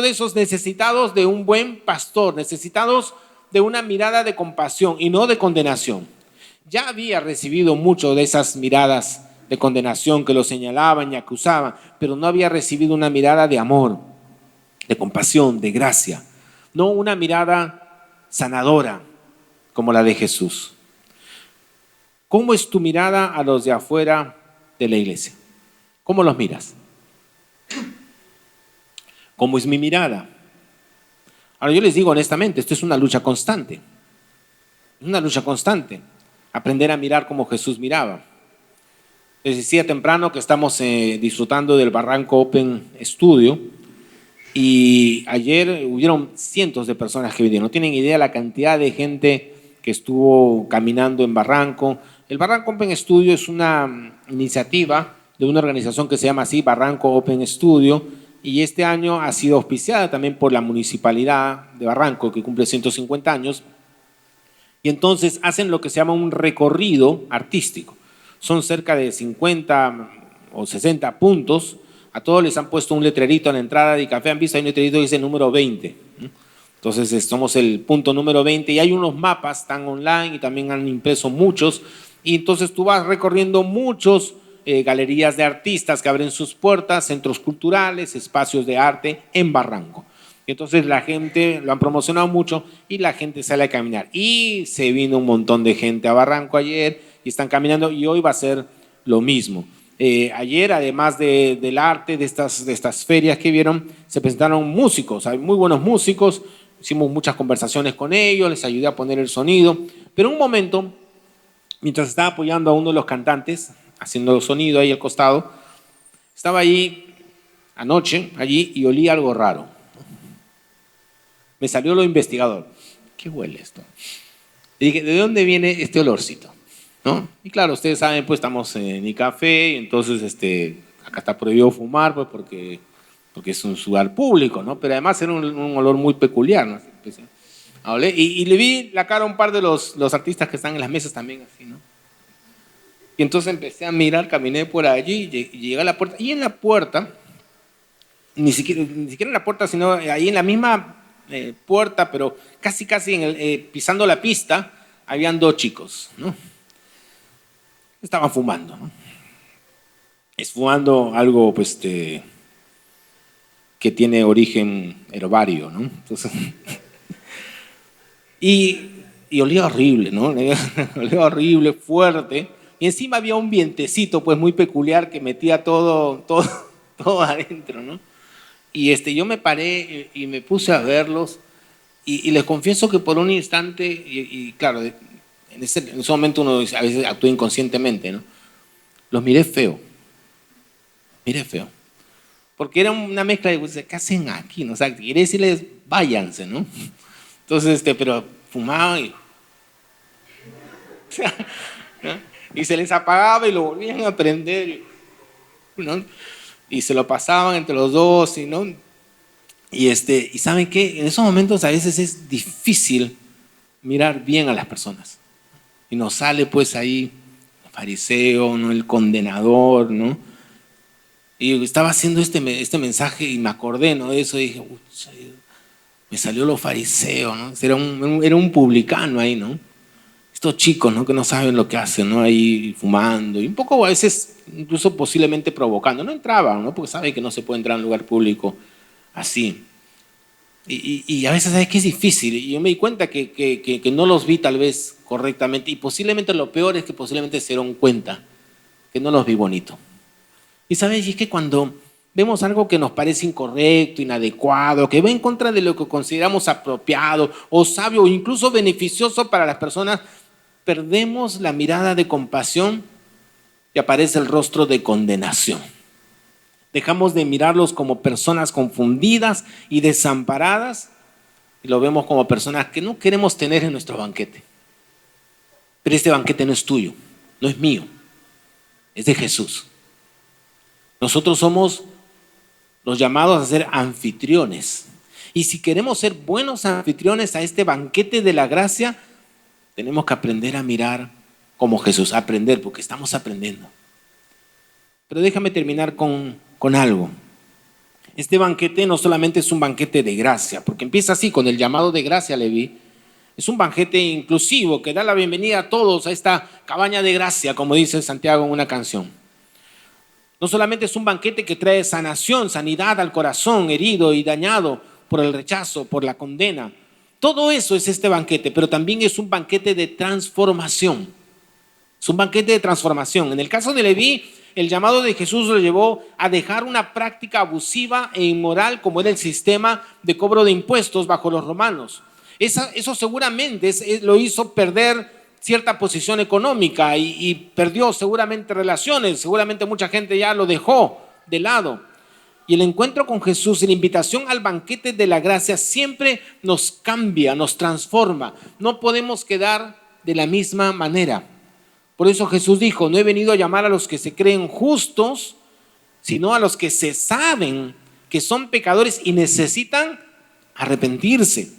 esos necesitados de un buen pastor, necesitados de una mirada de compasión y no de condenación. Ya había recibido mucho de esas miradas de condenación que lo señalaban y acusaban, pero no había recibido una mirada de amor, de compasión, de gracia, no una mirada sanadora como la de Jesús. ¿Cómo es tu mirada a los de afuera de la iglesia? ¿Cómo los miras? ¿Cómo es mi mirada? Ahora yo les digo honestamente, esto es una lucha constante. Es una lucha constante. Aprender a mirar como Jesús miraba. Les decía temprano que estamos disfrutando del Barranco Open Studio y ayer hubieron cientos de personas que vinieron. No tienen idea la cantidad de gente que estuvo caminando en Barranco. El Barranco Open Studio es una iniciativa de una organización que se llama así, Barranco Open Studio, y este año ha sido auspiciada también por la Municipalidad de Barranco, que cumple 150 años, y entonces hacen lo que se llama un recorrido artístico. Son cerca de 50 o 60 puntos. A todos les han puesto un letrerito en la entrada de café. Han visto, hay un letrerito que dice número 20. Entonces somos el punto número 20 y hay unos mapas, están online y también han impreso muchos. Y entonces tú vas recorriendo muchos galerías de artistas que abren sus puertas, centros culturales, espacios de arte en Barranco. Entonces la gente lo han promocionado mucho y la gente sale a caminar. Y se vino un montón de gente a Barranco ayer y están caminando y hoy va a ser lo mismo. Ayer, además del arte, de estas ferias que vieron, se presentaron músicos, hay muy buenos músicos, hicimos muchas conversaciones con ellos, les ayudé a poner el sonido, pero en un momento, mientras estaba apoyando a uno de los cantantes, haciendo el sonido ahí al costado, estaba allí anoche, allí, y olía algo raro. Me salió lo investigador. ¿Qué huele esto? Y dije, ¿de dónde viene este olorcito? ¿No? Y claro, ustedes saben, pues estamos en Icafé, entonces acá está prohibido fumar, pues porque es un lugar público, ¿no? Pero además era un olor muy peculiar, ¿no? Hablé, y le vi la cara a un par de los artistas que están en las mesas también, así, ¿no? Y entonces empecé a mirar, caminé por allí y llegué a la puerta. Y en la puerta, ni siquiera en la puerta, sino ahí en la misma puerta, pero casi pisando la pista, habían dos chicos, ¿no? Estaban fumando, ¿no? Es fumando algo, pues, que tiene origen herbario, ¿no? Entonces, y olía horrible, ¿no? Olía horrible, fuerte. Y encima había un vientecito, pues, muy peculiar que metía todo adentro, ¿no? Y yo me paré y me puse a verlos y les confieso que por un instante, y claro, en ese momento uno a veces actúa inconscientemente, ¿no? Los miré feo. Porque era una mezcla de, ¿qué hacen aquí? ¿No? O sea, quería decirles, váyanse, ¿no? Entonces, pero fumaban y se les apagaba y lo volvían a prender, ¿no? Y se lo pasaban entre los dos, ¿no? Y ¿saben qué? En esos momentos a veces es difícil mirar bien a las personas. Y nos sale pues ahí el fariseo, ¿no? El condenador, ¿no? Y estaba haciendo este mensaje y me acordé, ¿no? De eso, y dije, me salió lo fariseo, ¿no? Era un publicano ahí, ¿no? Estos chicos, ¿no? Que no saben lo que hacen, ¿no? Ahí fumando y un poco a veces incluso posiblemente provocando. No entraban, ¿no? Porque saben que no se puede entrar a un lugar público así. Y a veces, ¿sabes qué? Es difícil. Y yo me di cuenta que no los vi tal vez correctamente. Y posiblemente lo peor es que posiblemente se dieron cuenta que no los vi bonito. Y ¿sabes? Y es que cuando vemos algo que nos parece incorrecto, inadecuado, que va en contra de lo que consideramos apropiado o sabio o incluso beneficioso para las personas, perdemos la mirada de compasión y aparece el rostro de condenación. Dejamos de mirarlos como personas confundidas y desamparadas y lo vemos como personas que no queremos tener en nuestro banquete. Pero este banquete no es tuyo, no es mío, es de Jesús. Nosotros somos los llamados a ser anfitriones. Y si queremos ser buenos anfitriones a este banquete de la gracia, tenemos que aprender a mirar como Jesús. Aprender, porque estamos aprendiendo. Pero déjame terminar con algo. Este banquete no solamente es un banquete de gracia, porque empieza así, con el llamado de gracia, Leví. Es un banquete inclusivo que da la bienvenida a todos a esta cabaña de gracia, como dice Santiago en una canción. No solamente es un banquete que trae sanación, sanidad al corazón herido y dañado por el rechazo, por la condena. Todo eso es este banquete, pero también es un banquete de transformación. Es un banquete de transformación. En el caso de Leví, el llamado de Jesús lo llevó a dejar una práctica abusiva e inmoral como era el sistema de cobro de impuestos bajo los romanos. Eso seguramente lo hizo perder cierta posición económica y perdió seguramente relaciones, seguramente mucha gente ya lo dejó de lado. Y el encuentro con Jesús y la invitación al banquete de la gracia siempre nos cambia, nos transforma. No podemos quedar de la misma manera. Por eso Jesús dijo, no he venido a llamar a los que se creen justos, sino a los que se saben que son pecadores y necesitan arrepentirse.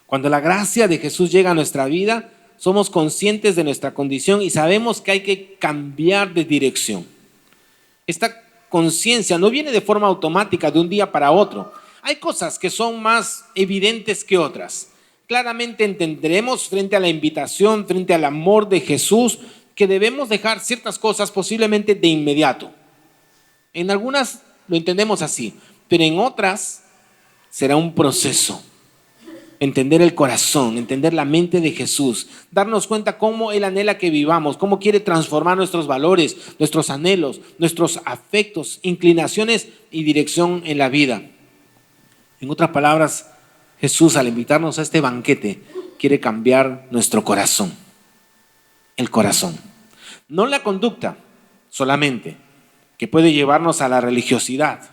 Cuando la gracia de Jesús llega a nuestra vida, somos conscientes de nuestra condición y sabemos que hay que cambiar de dirección. Esta conciencia no viene de forma automática de un día para otro. Hay cosas que son más evidentes que otras. Claramente entenderemos frente a la invitación, frente al amor de Jesús, que debemos dejar ciertas cosas posiblemente de inmediato. En algunas lo entendemos así, pero en otras será un proceso. Entender el corazón, entender la mente de Jesús, darnos cuenta cómo Él anhela que vivamos, cómo quiere transformar nuestros valores, nuestros anhelos, nuestros afectos, inclinaciones y dirección en la vida. En otras palabras, Jesús, al invitarnos a este banquete, quiere cambiar nuestro corazón. El corazón. No la conducta solamente, que puede llevarnos a la religiosidad,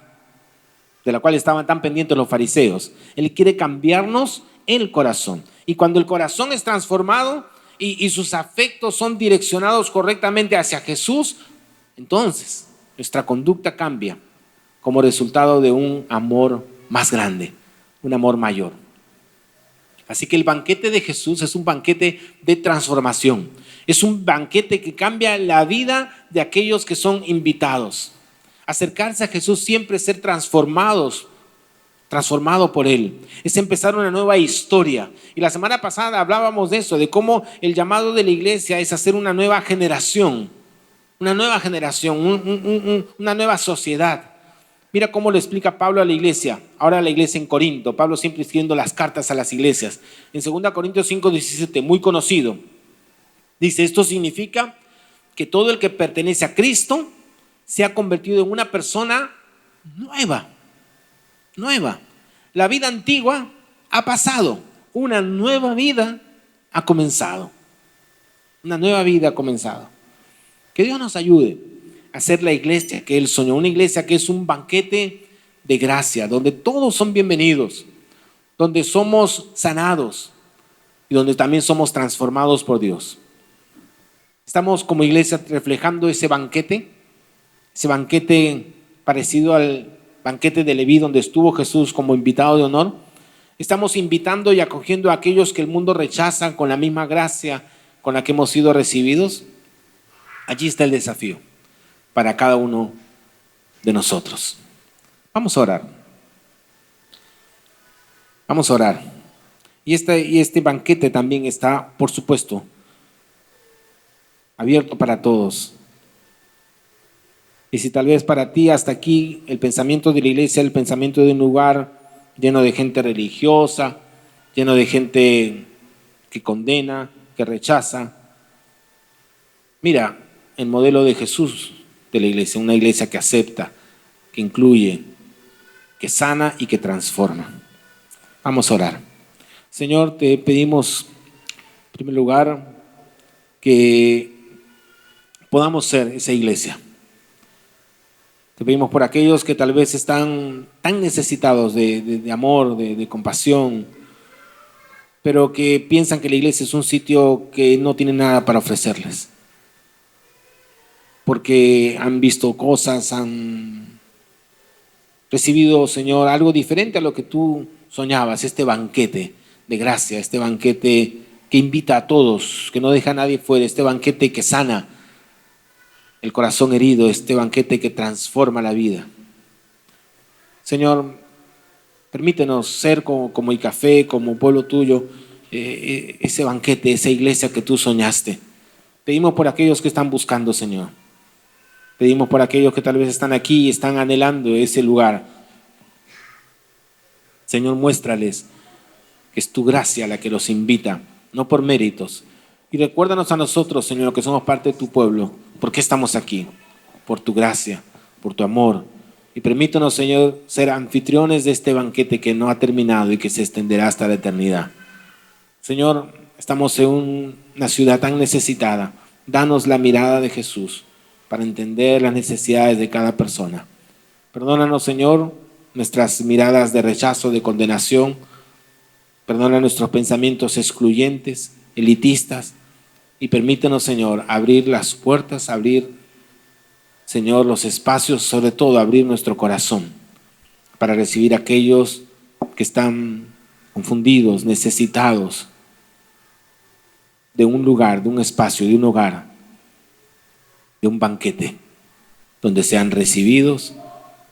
de la cual estaban tan pendientes los fariseos. Él quiere cambiarnos el corazón. Y cuando el corazón es transformado y sus afectos son direccionados correctamente hacia Jesús, entonces nuestra conducta cambia como resultado de un amor más grande, un amor mayor. Así que el banquete de Jesús es un banquete de transformación. Es un banquete que cambia la vida de aquellos que son invitados. Acercarse a Jesús siempre es ser transformado por Él. Es empezar una nueva historia. Y la semana pasada hablábamos de eso, de cómo el llamado de la iglesia es hacer una nueva generación, una nueva sociedad. Mira cómo lo explica Pablo a la iglesia, ahora a la iglesia en Corinto. Pablo siempre escribiendo las cartas a las iglesias. En 2 Corintios 5:17, muy conocido, dice: esto significa que todo el que pertenece a Cristo se ha convertido en una persona nueva. La vida antigua ha pasado, una nueva vida ha comenzado. Que Dios nos ayude a hacer la iglesia que Él soñó, una iglesia que es un banquete de gracia, donde todos son bienvenidos, donde somos sanados y donde también somos transformados por Dios. Estamos como iglesia reflejando ese banquete parecido al banquete de Leví, donde estuvo Jesús como invitado de honor. Estamos invitando y acogiendo a aquellos que el mundo rechaza con la misma gracia con la que hemos sido recibidos. Allí está el desafío para cada uno de nosotros. Vamos a orar. Y este banquete también está, por supuesto, abierto para todos. Y si tal vez para ti hasta aquí el pensamiento de la iglesia, el pensamiento de un lugar lleno de gente religiosa, lleno de gente que condena, que rechaza, mira el modelo de Jesús de la iglesia, una iglesia que acepta, que incluye, que sana y que transforma. Vamos a orar. Señor, te pedimos en primer lugar que podamos ser esa iglesia. Te pedimos por aquellos que tal vez están tan necesitados de amor, de compasión, pero que piensan que la iglesia es un sitio que no tiene nada para ofrecerles. Porque han visto cosas, han recibido, Señor, algo diferente a lo que tú soñabas, este banquete de gracia, este banquete que invita a todos, que no deja a nadie fuera, este banquete que sana el corazón herido, este banquete que transforma la vida. Señor, permítenos ser como ICAFE, como pueblo tuyo, ese banquete, esa iglesia que tú soñaste. Pedimos por aquellos que están buscando, Señor. Pedimos por aquellos que tal vez están aquí y están anhelando ese lugar. Señor, muéstrales que es tu gracia la que los invita, no por méritos. Y recuérdanos a nosotros, Señor, que somos parte de tu pueblo. ¿Por qué estamos aquí? Por tu gracia, por tu amor. Y permítanos, Señor, ser anfitriones de este banquete que no ha terminado y que se extenderá hasta la eternidad. Señor, estamos en una ciudad tan necesitada. Danos la mirada de Jesús para entender las necesidades de cada persona. Perdónanos, Señor, nuestras miradas de rechazo, de condenación. Perdona nuestros pensamientos excluyentes, elitistas. Y permítenos, Señor, abrir las puertas, abrir, Señor, los espacios, sobre todo abrir nuestro corazón para recibir a aquellos que están confundidos, necesitados de un lugar, de un espacio, de un hogar, de un banquete, donde sean recibidos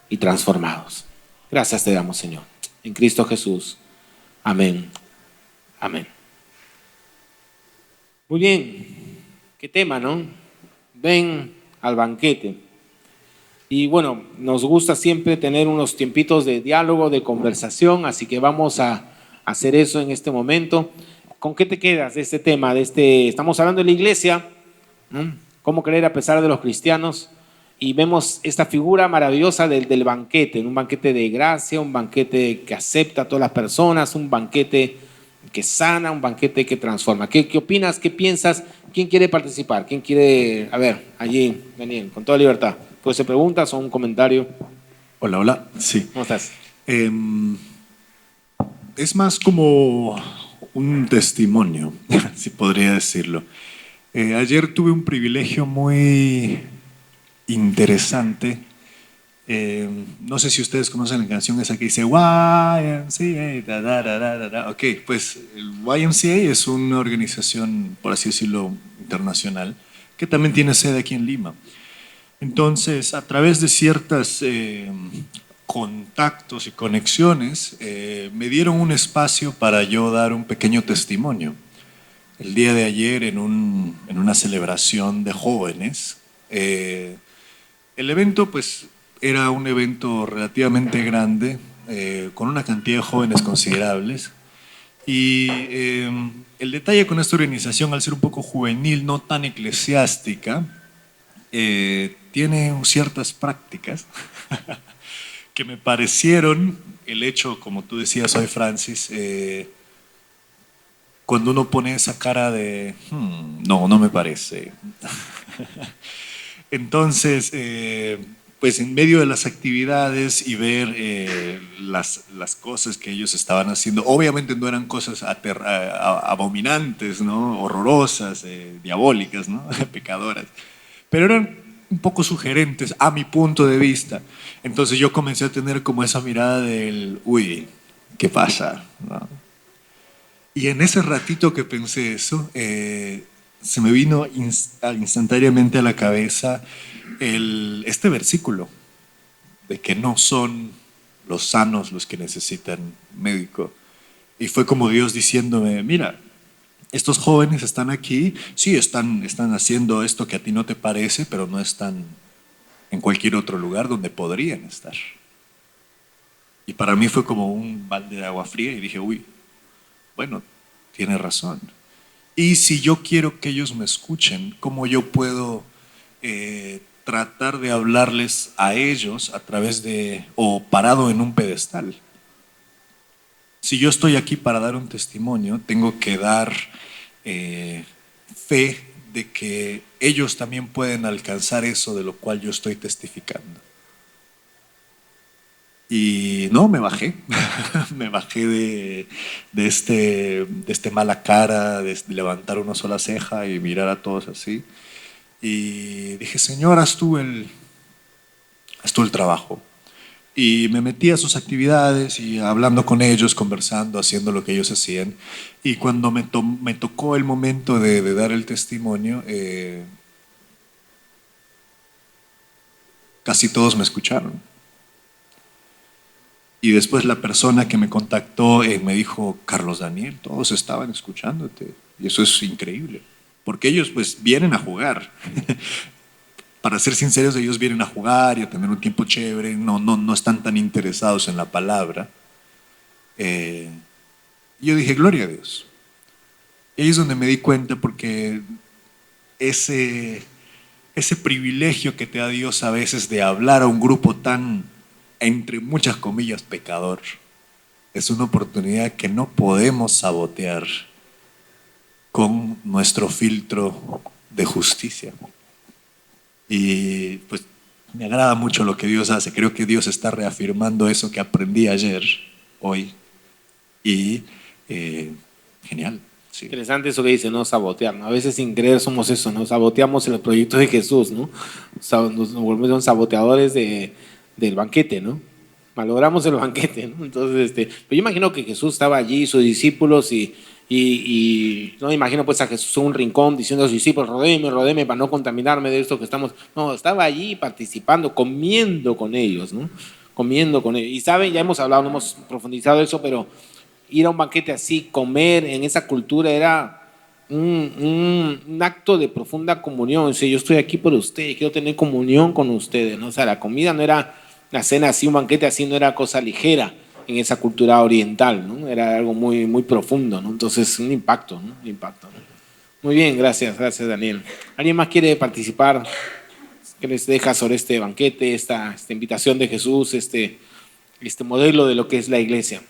y transformados. Gracias te damos, Señor. En Cristo Jesús. Amén. Amén. Muy bien, qué tema, ¿no? Ven al banquete. Y bueno, nos gusta siempre tener unos tiempitos de diálogo, de conversación, así que vamos a hacer eso en este momento. ¿Con qué te quedas de este tema? Estamos hablando de la iglesia, ¿no? Cómo creer a pesar de los cristianos, y vemos esta figura maravillosa del banquete, un banquete de gracia, un banquete que acepta a todas las personas, un banquete que sana, un banquete que transforma. ¿Qué opinas? ¿Qué piensas? ¿Quién quiere participar? ¿Quién quiere? A ver, allí, Daniel, con toda libertad. Puede ser preguntas o un comentario. Hola, hola. Sí. ¿Cómo estás? Es más como un testimonio, si podría decirlo. Ayer tuve un privilegio muy interesante. No sé si ustedes conocen la canción esa que dice YMCA. Da, da, da, da, da, da. Ok, pues el YMCA es una organización, por así decirlo, internacional, que también tiene sede aquí en Lima. Entonces, a través de ciertas contactos y conexiones, me dieron un espacio para yo dar un pequeño testimonio. El día de ayer, en una celebración de jóvenes, el evento, pues, era un evento relativamente grande, con una cantidad de jóvenes considerables. Y el detalle con esta organización, al ser un poco juvenil, no tan eclesiástica, tiene ciertas prácticas que me parecieron, el hecho, como tú decías hoy, Francis, cuando uno pone esa cara de, no, no me parece. Entonces, pues en medio de las actividades y ver las cosas que ellos estaban haciendo, obviamente no eran cosas abominantes, ¿no? Horrorosas, diabólicas, ¿no? Pecadoras, pero eran un poco sugerentes a mi punto de vista. Entonces yo comencé a tener como esa mirada del, uy, ¿qué pasa? ¿No? Y en ese ratito que pensé eso, se me vino instantáneamente a la cabeza este versículo de que no son los sanos los que necesitan médico. Y fue como Dios diciéndome, mira, estos jóvenes están aquí, sí, están haciendo esto que a ti no te parece, pero no están en cualquier otro lugar donde podrían estar. Y para mí fue como un balde de agua fría y dije, uy, bueno, tiene razón. Y si yo quiero que ellos me escuchen, ¿cómo yo puedo tratar de hablarles a ellos a través de, o parado en un pedestal? Si yo estoy aquí para dar un testimonio, tengo que dar fe de que ellos también pueden alcanzar eso de lo cual yo estoy testificando. Y no, me bajé, me bajé de este mala cara, de levantar una sola ceja y mirar a todos así. Y dije, Señor, haz tú el trabajo. Y me metí a sus actividades y hablando con ellos, conversando, haciendo lo que ellos hacían. Y cuando me tocó el momento de dar el testimonio, casi todos me escucharon. Y después la persona que me contactó me dijo, Carlos Daniel, todos estaban escuchándote. Y eso es increíble. Porque ellos pues vienen a jugar. Para ser sinceros, ellos vienen a jugar y a tener un tiempo chévere. No están tan interesados en la palabra. Y yo dije, gloria a Dios. Y ahí es donde me di cuenta porque ese privilegio que te da Dios a veces de hablar a un grupo tan, entre muchas comillas, pecador, es una oportunidad que no podemos sabotear con nuestro filtro de justicia. Y pues me agrada mucho lo que Dios hace. Creo que Dios está reafirmando eso que aprendí ayer, hoy. Y genial. Sí. Interesante eso que dice, no sabotear, ¿no? A veces sin querer somos eso, ¿no? Saboteamos el proyecto de Jesús, ¿no? Nos volvemos saboteadores del banquete, ¿no? Malogramos el banquete, ¿no? Entonces, pero yo imagino que Jesús estaba allí, sus discípulos, y no me imagino pues a Jesús en un rincón diciendo a sus discípulos, rodéeme para no contaminarme de esto que estamos. No, estaba allí participando, comiendo con ellos, ¿no? Comiendo con ellos. Y saben, ya hemos hablado, no hemos profundizado eso, pero ir a un banquete así, comer en esa cultura era un acto de profunda comunión. O sea, yo estoy aquí por ustedes, quiero tener comunión con ustedes, ¿no? O sea, la comida no era, la cena así, un banquete así no era cosa ligera en esa cultura oriental, ¿no? Era algo muy, muy profundo, ¿no? Entonces, un impacto, ¿no? Un impacto, ¿no? Muy bien, gracias Daniel. ¿Alguien más quiere participar? ¿Qué les deja sobre este banquete, esta invitación de Jesús, este modelo de lo que es la iglesia?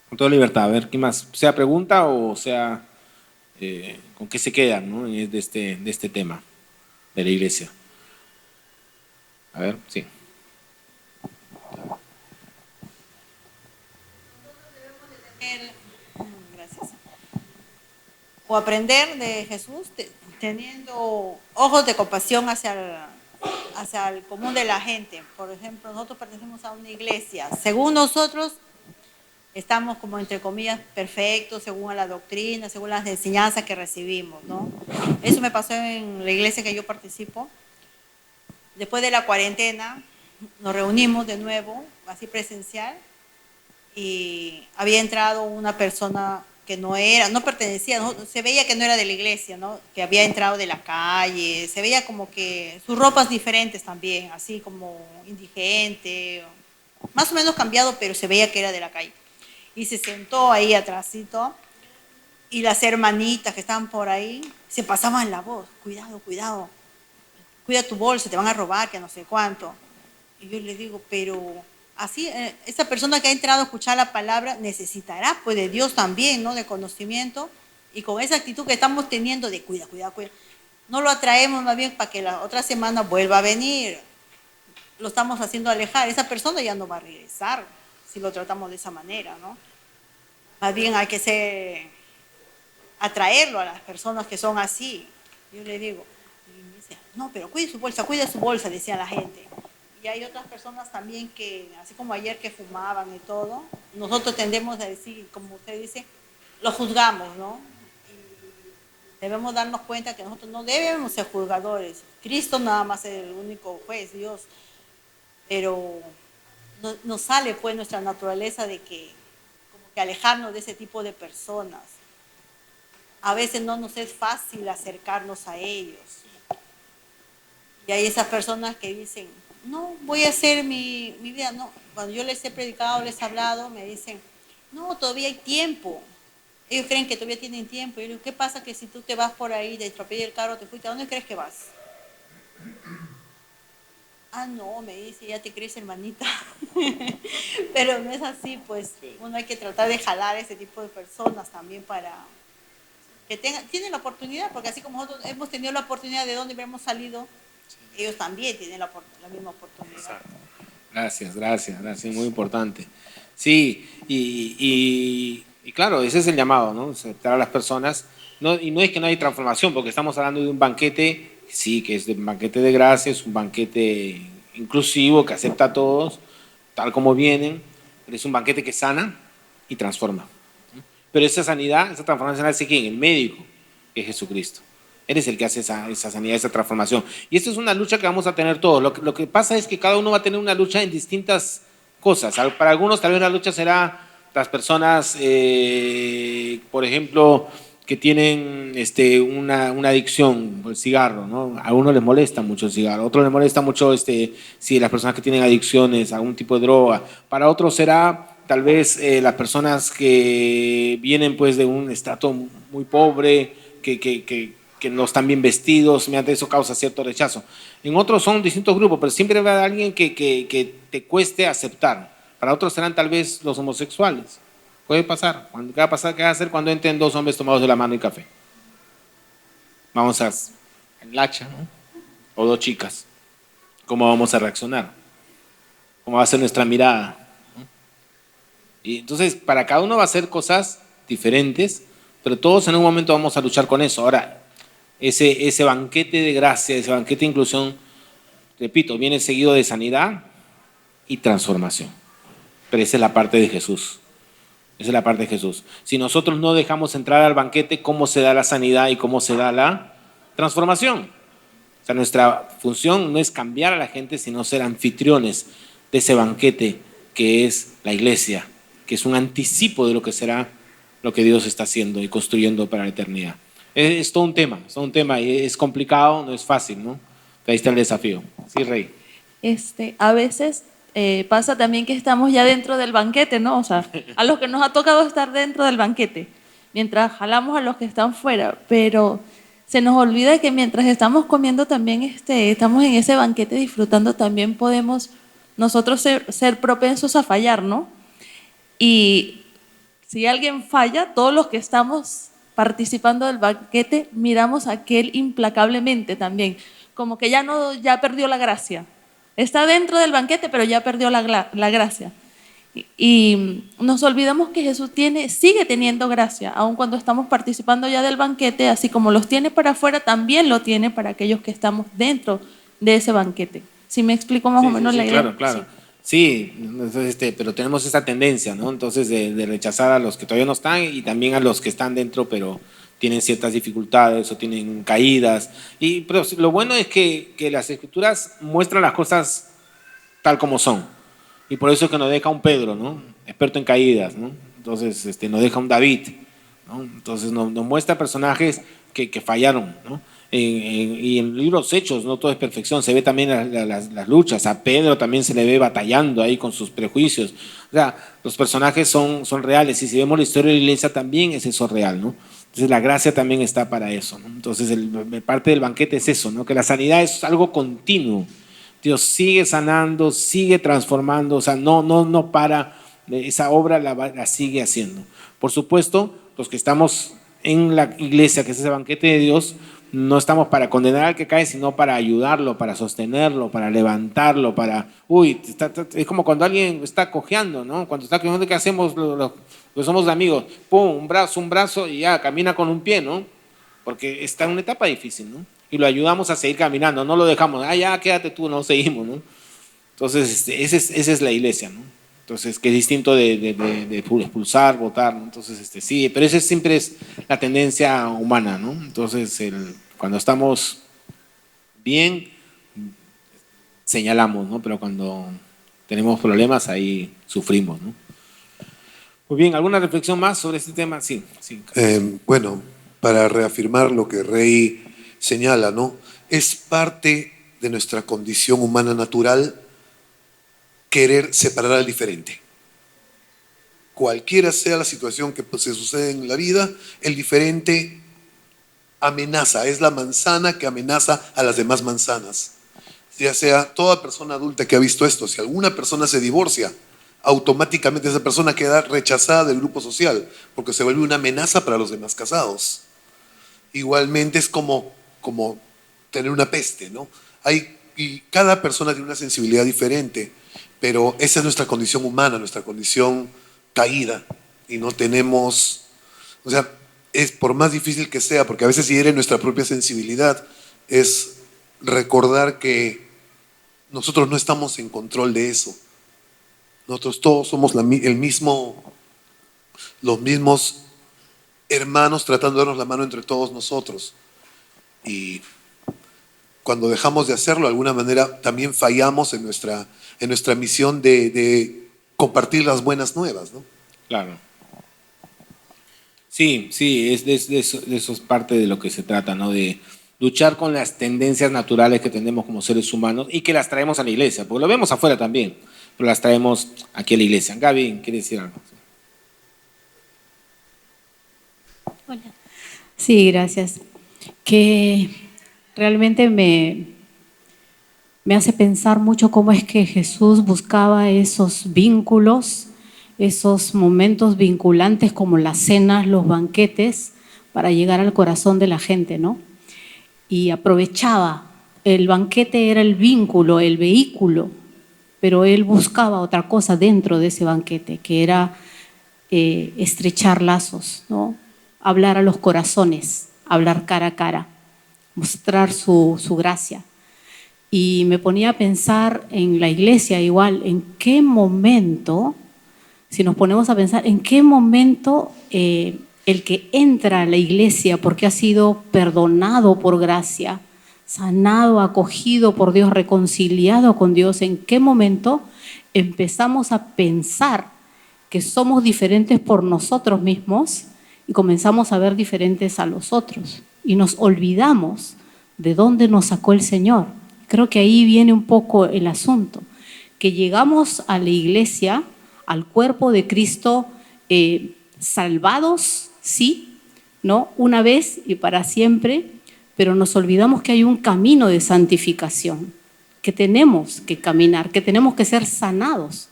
Con toda libertad, a ver, ¿qué más? ¿Sea pregunta o sea con qué se quedan, ¿no? de este tema de la iglesia? A ver, sí. o aprender de Jesús teniendo ojos de compasión hacia el común de la gente. Por ejemplo, nosotros pertenecemos a una iglesia. Según nosotros, estamos como entre comillas perfectos, según la doctrina, según las enseñanzas que recibimos, ¿no? Eso me pasó en la iglesia que yo participo. Después de la cuarentena, nos reunimos de nuevo, así presencial, y había entrado una persona que no pertenecía, ¿no? Se veía que no era de la iglesia, ¿no? Que había entrado de la calle, se veía como que sus ropas diferentes también, así como indigente, más o menos cambiado, pero se veía que era de la calle. Y se sentó ahí atrásito, y las hermanitas que estaban por ahí se pasaban la voz: cuidado, cuidado, cuida tu bolsa, te van a robar, que no sé cuánto. Y yo le digo, pero así, esa persona que ha entrado a escuchar la palabra necesitará pues de Dios también, ¿no? De conocimiento, y con esa actitud que estamos teniendo de cuida, cuida, cuida, no lo atraemos más bien para que la otra semana vuelva a venir. Lo estamos haciendo alejar. Esa persona ya no va a regresar si lo tratamos de esa manera, ¿no? Más bien hay que atraerlo a las personas que son así. Yo le digo, y me dice, no, pero cuide su bolsa, decía la gente. Y hay otras personas también que, así como ayer, que fumaban y todo, nosotros tendemos a decir, como usted dice, lo juzgamos, ¿no? Y debemos darnos cuenta que nosotros no debemos ser juzgadores. Cristo nada más es el único juez, Dios. Pero nos sale pues nuestra naturaleza de que, como que alejarnos de ese tipo de personas. A veces no nos es fácil acercarnos a ellos. Y hay esas personas que dicen, no, voy a hacer mi vida. No, cuando yo les he predicado, les he hablado, me dicen, no, todavía hay tiempo. Ellos creen que todavía tienen tiempo. Yo digo, ¿qué pasa que si tú te vas por ahí, te atropella el carro, te fuiste, ¿a dónde crees que vas? Ah, no, me dice, ya te crees, hermanita. Pero no es así, pues uno hay que tratar de jalar a ese tipo de personas también para que tienen la oportunidad, porque así como nosotros hemos tenido la oportunidad de donde hemos salido, ellos también tienen la misma oportunidad. Exacto. Gracias, muy importante. Sí, y claro, ese es el llamado, ¿no? Aceptar a las personas, y no es que no hay transformación, porque estamos hablando de un banquete, sí, que es un banquete de gracia, es un banquete inclusivo, que acepta a todos, tal como vienen, pero es un banquete que sana y transforma. Pero esa sanidad, esa transformación la hace ¿quién? El médico, que es Jesucristo. Él es el que hace esa sanidad, esa transformación. Y esto es una lucha que vamos a tener todos. Lo que pasa es que cada uno va a tener una lucha en distintas cosas. Para algunos tal vez la lucha será las personas, por ejemplo, que tienen una adicción al cigarro, ¿no? A uno les molesta mucho el cigarro, a otro les molesta mucho si las personas que tienen adicciones a algún tipo de droga. Para otros será tal vez las personas que vienen pues de un estrato muy pobre, que no están bien vestidos, mediante eso causa cierto rechazo. En otros son distintos grupos, pero siempre va a haber alguien que te cueste aceptar. Para otros serán tal vez los homosexuales. Puede pasar. ¿Qué va a hacer cuando entren dos hombres tomados de la mano y café? Vamos a enlacha, ¿no? O dos chicas. ¿Cómo vamos a reaccionar? ¿Cómo va a ser nuestra mirada? Y entonces, para cada uno va a ser cosas diferentes, pero todos en un momento vamos a luchar con eso. Ahora, ese banquete de gracia, ese banquete de inclusión, repito, viene seguido de sanidad y transformación. Pero esa es la parte de Jesús. Esa es la parte de Jesús. Si nosotros no dejamos entrar al banquete, ¿cómo se da la sanidad y cómo se da la transformación? O sea, nuestra función no es cambiar a la gente, sino ser anfitriones de ese banquete que es la iglesia, que es un anticipo de lo que será lo que Dios está haciendo y construyendo para la eternidad. Es todo un tema y es complicado, no es fácil, ¿no? Ahí está el desafío. Sí, Rey. A veces pasa también que estamos ya dentro del banquete, ¿no? O sea, a los que nos ha tocado estar dentro del banquete, mientras jalamos a los que están fuera, pero se nos olvida que mientras estamos comiendo también, estamos en ese banquete disfrutando, también podemos nosotros ser propensos a fallar, ¿no? Y si alguien falla, todos los que estamos participando del banquete miramos a aquel implacablemente también, como que ya perdió la gracia. Está dentro del banquete, pero ya perdió la gracia. Y nos olvidamos que Jesús sigue teniendo gracia, aun cuando estamos participando ya del banquete, así como los tiene para afuera, también lo tiene para aquellos que estamos dentro de ese banquete. ¿Sí me explico más o menos la idea? Claro, claro. Sí, entonces, pero tenemos esa tendencia, ¿no? Entonces de rechazar a los que todavía no están y también a los que están dentro, pero tienen ciertas dificultades o tienen caídas. Pero lo bueno es que las Escrituras muestran las cosas tal como son. Y por eso es que nos deja un Pedro, ¿no? Experto en caídas, ¿no? Entonces nos deja un David, ¿no? Entonces nos muestra personajes que fallaron, ¿no? Y en libros hechos no todo es perfección, se ve también las luchas. A Pedro también se le ve batallando ahí con sus prejuicios. O sea, los personajes son reales, y si vemos la historia de la iglesia también es eso real, ¿no? Entonces la gracia también está para eso, ¿no? Entonces parte del banquete es eso, ¿no? Que la sanidad es algo continuo. Dios sigue sanando, sigue transformando, o sea, no para, esa obra la sigue haciendo. Por supuesto, los que estamos en la iglesia, que es ese banquete de Dios, no estamos para condenar al que cae, sino para ayudarlo, para sostenerlo, para levantarlo, es como cuando alguien está cojeando, ¿no? Cuando está cojeando, ¿qué hacemos? Los somos amigos, pum, un brazo y ya, camina con un pie, ¿no? Porque está en una etapa difícil, ¿no? Y lo ayudamos a seguir caminando, no lo dejamos, ya, quédate tú, no seguimos, ¿no? Entonces, esa es la iglesia, ¿no? Entonces, que es distinto de expulsar, votar, ¿no? Entonces, sí, pero esa siempre es la tendencia humana, ¿no? Entonces, cuando estamos bien, señalamos, ¿no? Pero cuando tenemos problemas, ahí sufrimos, ¿no? Muy bien, ¿alguna reflexión más sobre este tema? Sí. Bueno, para reafirmar lo que Rey señala, ¿no? Es parte de nuestra condición humana natural querer separar al diferente. Cualquiera sea la situación que se sucede en la vida, el diferente amenaza, es la manzana que amenaza a las demás manzanas. Ya sea toda persona adulta que ha visto esto, si alguna persona se divorcia, automáticamente esa persona queda rechazada del grupo social, porque se vuelve una amenaza para los demás casados. Igualmente es como tener una peste, ¿no? Y cada persona tiene una sensibilidad diferente, pero esa es nuestra condición humana, nuestra condición caída, y no tenemos, o sea, es por más difícil que sea, porque a veces hiere nuestra propia sensibilidad, es recordar que nosotros no estamos en control de eso. Nosotros todos somos los mismos hermanos tratando de darnos la mano entre todos nosotros. Y cuando dejamos de hacerlo, de alguna manera también fallamos en nuestra misión de compartir las buenas nuevas, ¿no? Claro. Sí, de eso es parte de lo que se trata, ¿no? De luchar con las tendencias naturales que tenemos como seres humanos y que las traemos a la iglesia, porque lo vemos afuera también, pero las traemos aquí a la iglesia. Gaby, ¿quieres decir algo? Hola. Sí, gracias. Que realmente me hace pensar mucho cómo es que Jesús buscaba esos vínculos, esos momentos vinculantes como las cenas, los banquetes, para llegar al corazón de la gente, ¿no? Y aprovechaba, el banquete era el vínculo, el vehículo, pero él buscaba otra cosa dentro de ese banquete, que era estrechar lazos, ¿no? Hablar a los corazones, hablar cara a cara, mostrar su gracia. Y me ponía a pensar en la iglesia igual, en qué momento, si nos ponemos a pensar, en qué momento el que entra a la iglesia porque ha sido perdonado por gracia, sanado, acogido por Dios, reconciliado con Dios, en qué momento empezamos a pensar que somos diferentes por nosotros mismos y comenzamos a ver diferentes a los otros y nos olvidamos de dónde nos sacó el Señor. Creo que ahí viene un poco el asunto, que llegamos a la iglesia, al cuerpo de Cristo, salvados, sí, ¿no? Una vez y para siempre, pero nos olvidamos que hay un camino de santificación, que tenemos que caminar, que tenemos que ser sanados.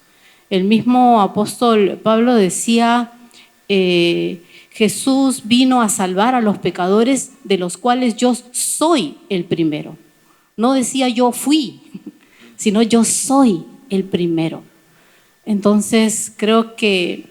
El mismo apóstol Pablo decía, Jesús vino a salvar a los pecadores, de los cuales yo soy el primero. No decía yo fui, sino yo soy el primero. Entonces, creo que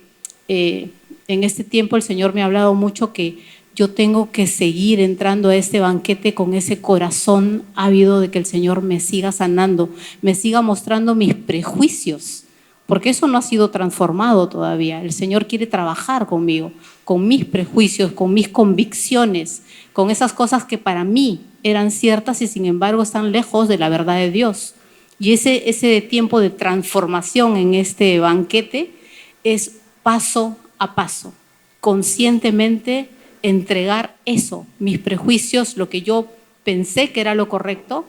en este tiempo el Señor me ha hablado mucho que yo tengo que seguir entrando a este banquete con ese corazón ávido de que el Señor me siga sanando, me siga mostrando mis prejuicios, porque eso no ha sido transformado todavía. El Señor quiere trabajar conmigo, con mis prejuicios, con mis convicciones, con esas cosas que para mí eran ciertas y sin embargo están lejos de la verdad de Dios. Y ese tiempo de transformación en este banquete es paso a paso, conscientemente entregar eso, mis prejuicios, lo que yo pensé que era lo correcto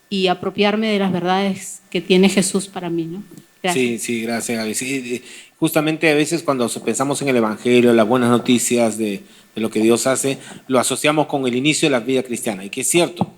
y apropiarme de las verdades que tiene Jesús para mí, ¿no? Gracias. Sí, gracias, Gaby. Sí, justamente a veces cuando pensamos en el Evangelio, las buenas noticias de lo que Dios hace, lo asociamos con el inicio de la vida cristiana, y que es cierto,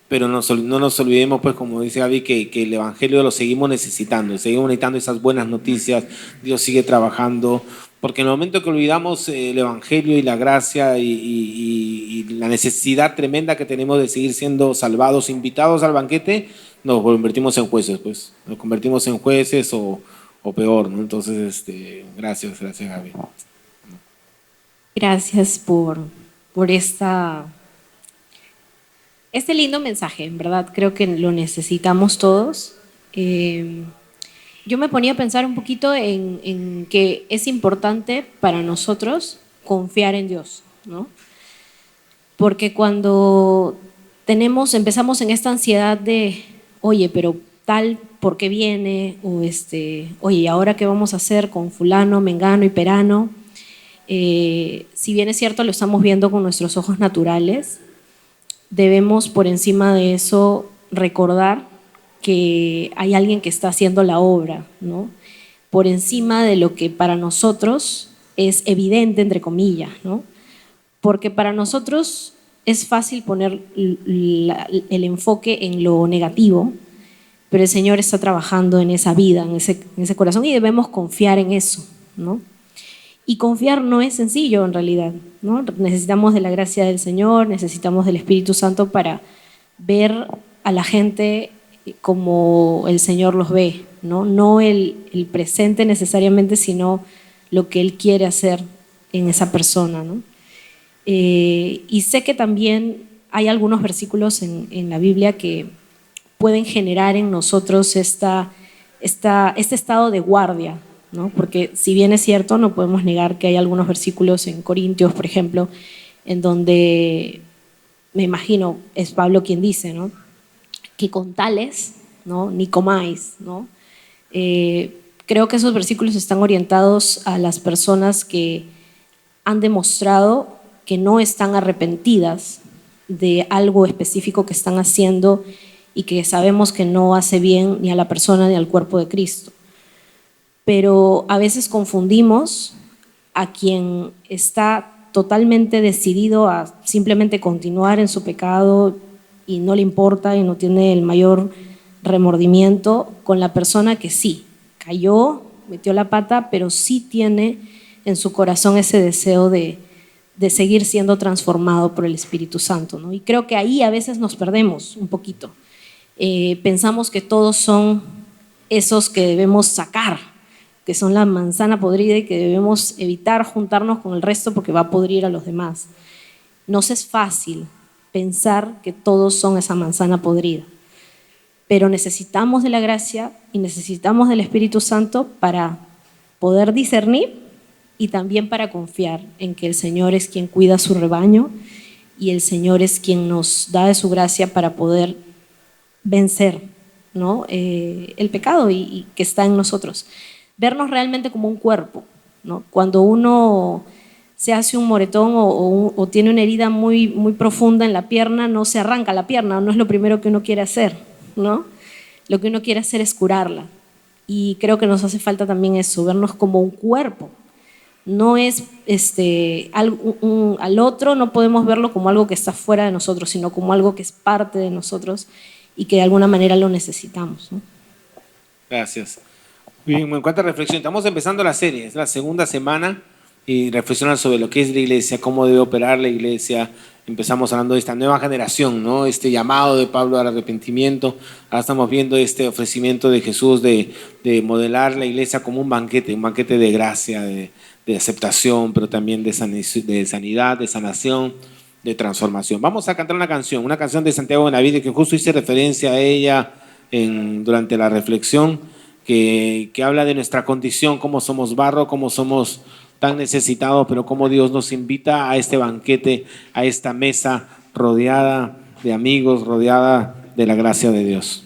pero no nos olvidemos, pues, como dice Gaby, que el Evangelio lo seguimos necesitando esas buenas noticias. Dios sigue trabajando, porque en el momento que olvidamos el Evangelio y la gracia y la necesidad tremenda que tenemos de seguir siendo salvados, invitados al banquete, nos convertimos en jueces, pues. Nos convertimos en jueces o peor, ¿no? Entonces, gracias, Gaby. Gracias por este lindo mensaje, en verdad, creo que lo necesitamos todos. Yo me ponía a pensar un poquito en que es importante para nosotros confiar en Dios, ¿no? Porque cuando empezamos en esta ansiedad de, oye, pero tal, ¿por qué viene? O oye, ¿y ahora qué vamos a hacer con fulano, mengano y perano? Si bien es cierto, lo estamos viendo con nuestros ojos naturales, debemos por encima de eso recordar que hay alguien que está haciendo la obra, ¿no? Por encima de lo que para nosotros es evidente, entre comillas, ¿no? Porque para nosotros es fácil poner el enfoque en lo negativo, pero el Señor está trabajando en esa vida, en ese corazón, y debemos confiar en eso, ¿no? Y confiar no es sencillo en realidad, ¿no? Necesitamos de la gracia del Señor, necesitamos del Espíritu Santo para ver a la gente como el Señor los ve, ¿no? No el presente necesariamente, sino lo que Él quiere hacer en esa persona, ¿no? Y sé que también hay algunos versículos en la Biblia que pueden generar en nosotros este estado de guardia, ¿no? Porque si bien es cierto, no podemos negar que hay algunos versículos en Corintios, por ejemplo, en donde, me imagino, es Pablo quien dice, ¿no? Que con tales, ¿no? Ni comáis, ¿no? Creo que esos versículos están orientados a las personas que han demostrado que no están arrepentidas de algo específico que están haciendo y que sabemos que no hace bien ni a la persona ni al cuerpo de Cristo. Pero a veces confundimos a quien está totalmente decidido a simplemente continuar en su pecado y no le importa y no tiene el mayor remordimiento, con la persona que sí, cayó, metió la pata, pero sí tiene en su corazón ese deseo de seguir siendo transformado por el Espíritu Santo, ¿no? Y creo que ahí a veces nos perdemos un poquito. Pensamos que todos son esos que debemos sacar, que son la manzana podrida y que debemos evitar juntarnos con el resto porque va a podrir a los demás. Nos es fácil pensar que todos son esa manzana podrida, pero necesitamos de la gracia y necesitamos del Espíritu Santo para poder discernir y también para confiar en que el Señor es quien cuida su rebaño y el Señor es quien nos da de su gracia para poder vencer, ¿no? El pecado y que está en nosotros. Vernos realmente como un cuerpo, ¿no? Cuando uno se hace un moretón o tiene una herida muy, muy profunda en la pierna, no se arranca la pierna, no es lo primero que uno quiere hacer, ¿no? Lo que uno quiere hacer es curarla. Y creo que nos hace falta también eso, vernos como un cuerpo. No es al otro, no podemos verlo como algo que está fuera de nosotros, sino como algo que es parte de nosotros y que de alguna manera lo necesitamos, ¿no? Gracias. Bien, en cuanto a reflexión, estamos empezando la serie, es la segunda semana y reflexionar sobre lo que es la iglesia, cómo debe operar la iglesia, empezamos hablando de esta nueva generación, ¿no? Este llamado de Pablo al arrepentimiento. Ahora estamos viendo este ofrecimiento de Jesús de modelar la iglesia como un banquete de gracia, de aceptación, pero también de sanidad, de sanación, de transformación. Vamos a cantar una canción de Santiago Benavides, que justo hice referencia a ella durante la reflexión, que habla de nuestra condición, cómo somos barro, cómo somos tan necesitados, pero cómo Dios nos invita a este banquete, a esta mesa rodeada de amigos, rodeada de la gracia de Dios.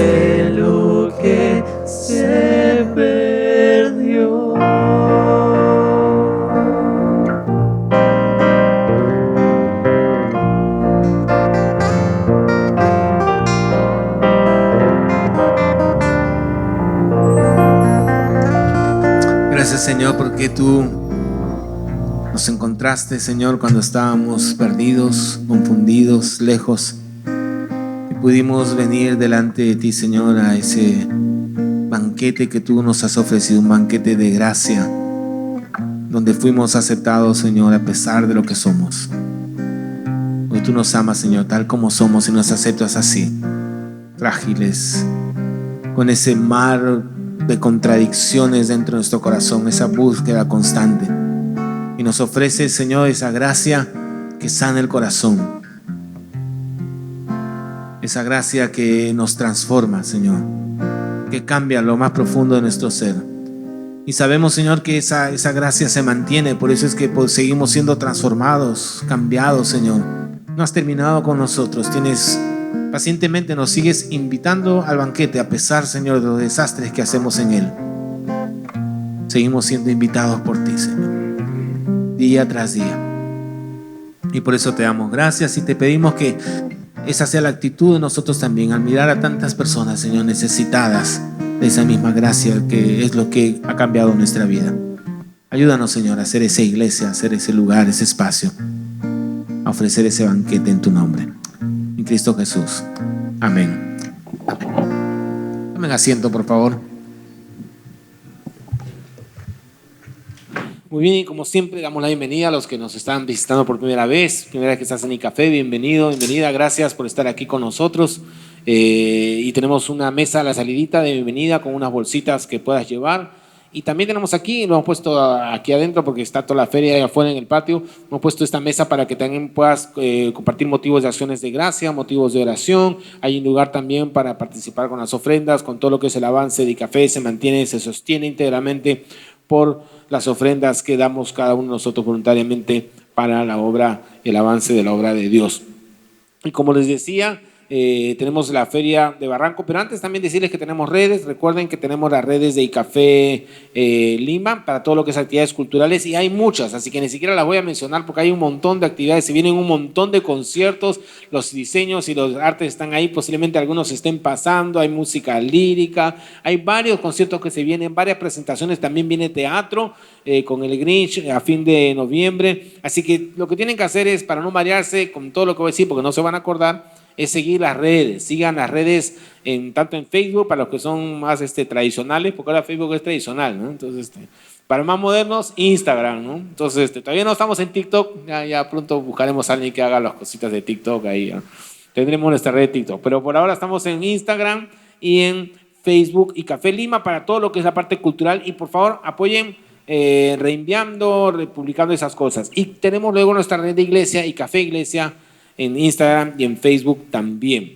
de lo que se perdió. Gracias, Señor, porque tú nos encontraste, Señor, cuando estábamos perdidos, confundidos, lejos. Y pudimos venir delante de ti, Señor, a ese banquete que tú nos has ofrecido, un banquete de gracia, donde fuimos aceptados, Señor, a pesar de lo que somos. Hoy tú nos amas, Señor, tal como somos, y nos aceptas así, frágiles, con ese mar de contradicciones dentro de nuestro corazón, esa búsqueda constante. Y nos ofrece, Señor, esa gracia que sana el corazón, esa gracia que nos transforma, Señor, que cambia lo más profundo de nuestro ser. Y sabemos, Señor, que esa gracia se mantiene. Por eso es que seguimos siendo transformados, cambiados, Señor. No has terminado con nosotros. Pacientemente nos sigues invitando al banquete, a pesar, Señor, de los desastres que hacemos en él. Seguimos siendo invitados por ti, Señor, día tras día. Y por eso te damos gracias y te pedimos que esa sea la actitud de nosotros también, al mirar a tantas personas, Señor, necesitadas de esa misma gracia, que es lo que ha cambiado nuestra vida. Ayúdanos, Señor, a hacer esa iglesia, a hacer ese lugar, ese espacio, a ofrecer ese banquete en tu nombre. En Cristo Jesús. Amén. Amén. Tomen asiento, por favor. Muy bien, y como siempre damos la bienvenida a los que nos están visitando por primera vez que estás en iCafé. Bienvenido, bienvenida, gracias por estar aquí con nosotros. Y tenemos una mesa a la salidita de bienvenida con unas bolsitas que puedas llevar. Y también tenemos aquí, lo hemos puesto aquí adentro porque está toda la feria ahí afuera en el patio. Hemos puesto esta mesa para que también puedas compartir motivos de acciones de gracia, motivos de oración. Hay un lugar también para participar con las ofrendas, con todo lo que es el avance de café. Se sostiene íntegramente por las ofrendas que damos cada uno de nosotros voluntariamente para la obra, el avance de la obra de Dios. Y como les decía, tenemos la feria de Barranco, pero antes también decirles que tenemos redes. Recuerden que tenemos las redes de iCafé Lima para todo lo que es actividades culturales, y hay muchas, así que ni siquiera las voy a mencionar porque hay un montón de actividades, se vienen un montón de conciertos, los diseños y los artes están ahí, posiblemente algunos estén pasando, hay música lírica, hay varios conciertos que se vienen, varias presentaciones, también viene teatro con el Grinch a fin de noviembre, así que lo que tienen que hacer es, para no marearse con todo lo que voy a decir porque no se van a acordar, es seguir las redes. Sigan las redes tanto en Facebook para los que son más tradicionales, porque ahora Facebook es tradicional, ¿no? Entonces, para más modernos, Instagram, ¿no? Entonces, todavía no estamos en TikTok, ya pronto buscaremos a alguien que haga las cositas de TikTok ahí, ¿no? Tendremos nuestra red de TikTok, pero por ahora estamos en Instagram y en Facebook y Café Lima para todo lo que es la parte cultural, y por favor apoyen reenviando, republicando esas cosas. Y tenemos luego nuestra red de iglesia y Café Iglesia en Instagram y en Facebook también.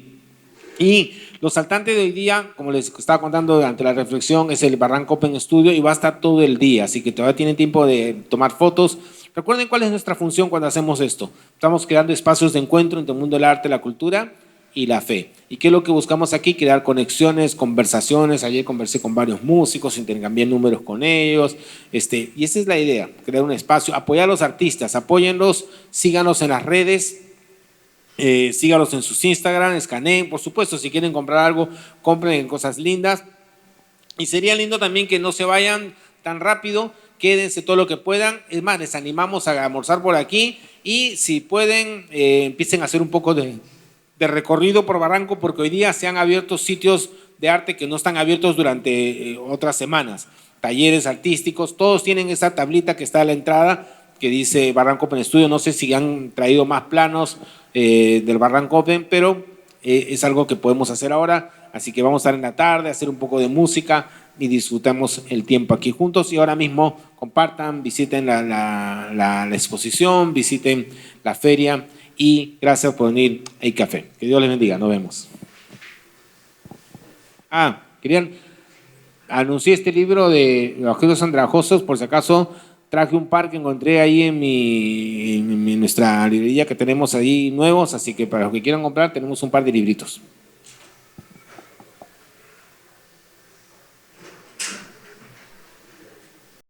Y los saltantes de hoy día, como les estaba contando durante la reflexión, es el Barranco Open Studio y va a estar todo el día, así que todavía tienen tiempo de tomar fotos. Recuerden cuál es nuestra función cuando hacemos esto. Estamos creando espacios de encuentro entre el mundo del arte, la cultura y la fe. ¿Y qué es lo que buscamos aquí? Crear conexiones, conversaciones. Ayer conversé con varios músicos, intercambié números con ellos, y esa es la idea, crear un espacio, apoyar a los artistas, apóyenlos, síganos en las redes. Sígalos en sus Instagram, escaneen, por supuesto, si quieren comprar algo, compren cosas lindas. Y sería lindo también que no se vayan tan rápido, quédense todo lo que puedan. Es más, les animamos a almorzar por aquí y si pueden, empiecen a hacer un poco de recorrido por Barranco, porque hoy día se han abierto sitios de arte que no están abiertos durante otras semanas. Talleres artísticos, todos tienen esa tablita que está a la entrada que dice Barranco Open Studio. No sé si han traído más planos del Barranco Open, pero es algo que podemos hacer ahora, así que vamos a estar en la tarde, hacer un poco de música y disfrutamos el tiempo aquí juntos. Y ahora mismo compartan, visiten la exposición, visiten la feria, y gracias por venir a iCafé. Que Dios les bendiga, nos vemos. Anuncié este libro de Evangelios Andrajosos, por si acaso. Traje un par que encontré ahí en nuestra librería que tenemos ahí nuevos, así que para los que quieran comprar tenemos un par de libritos.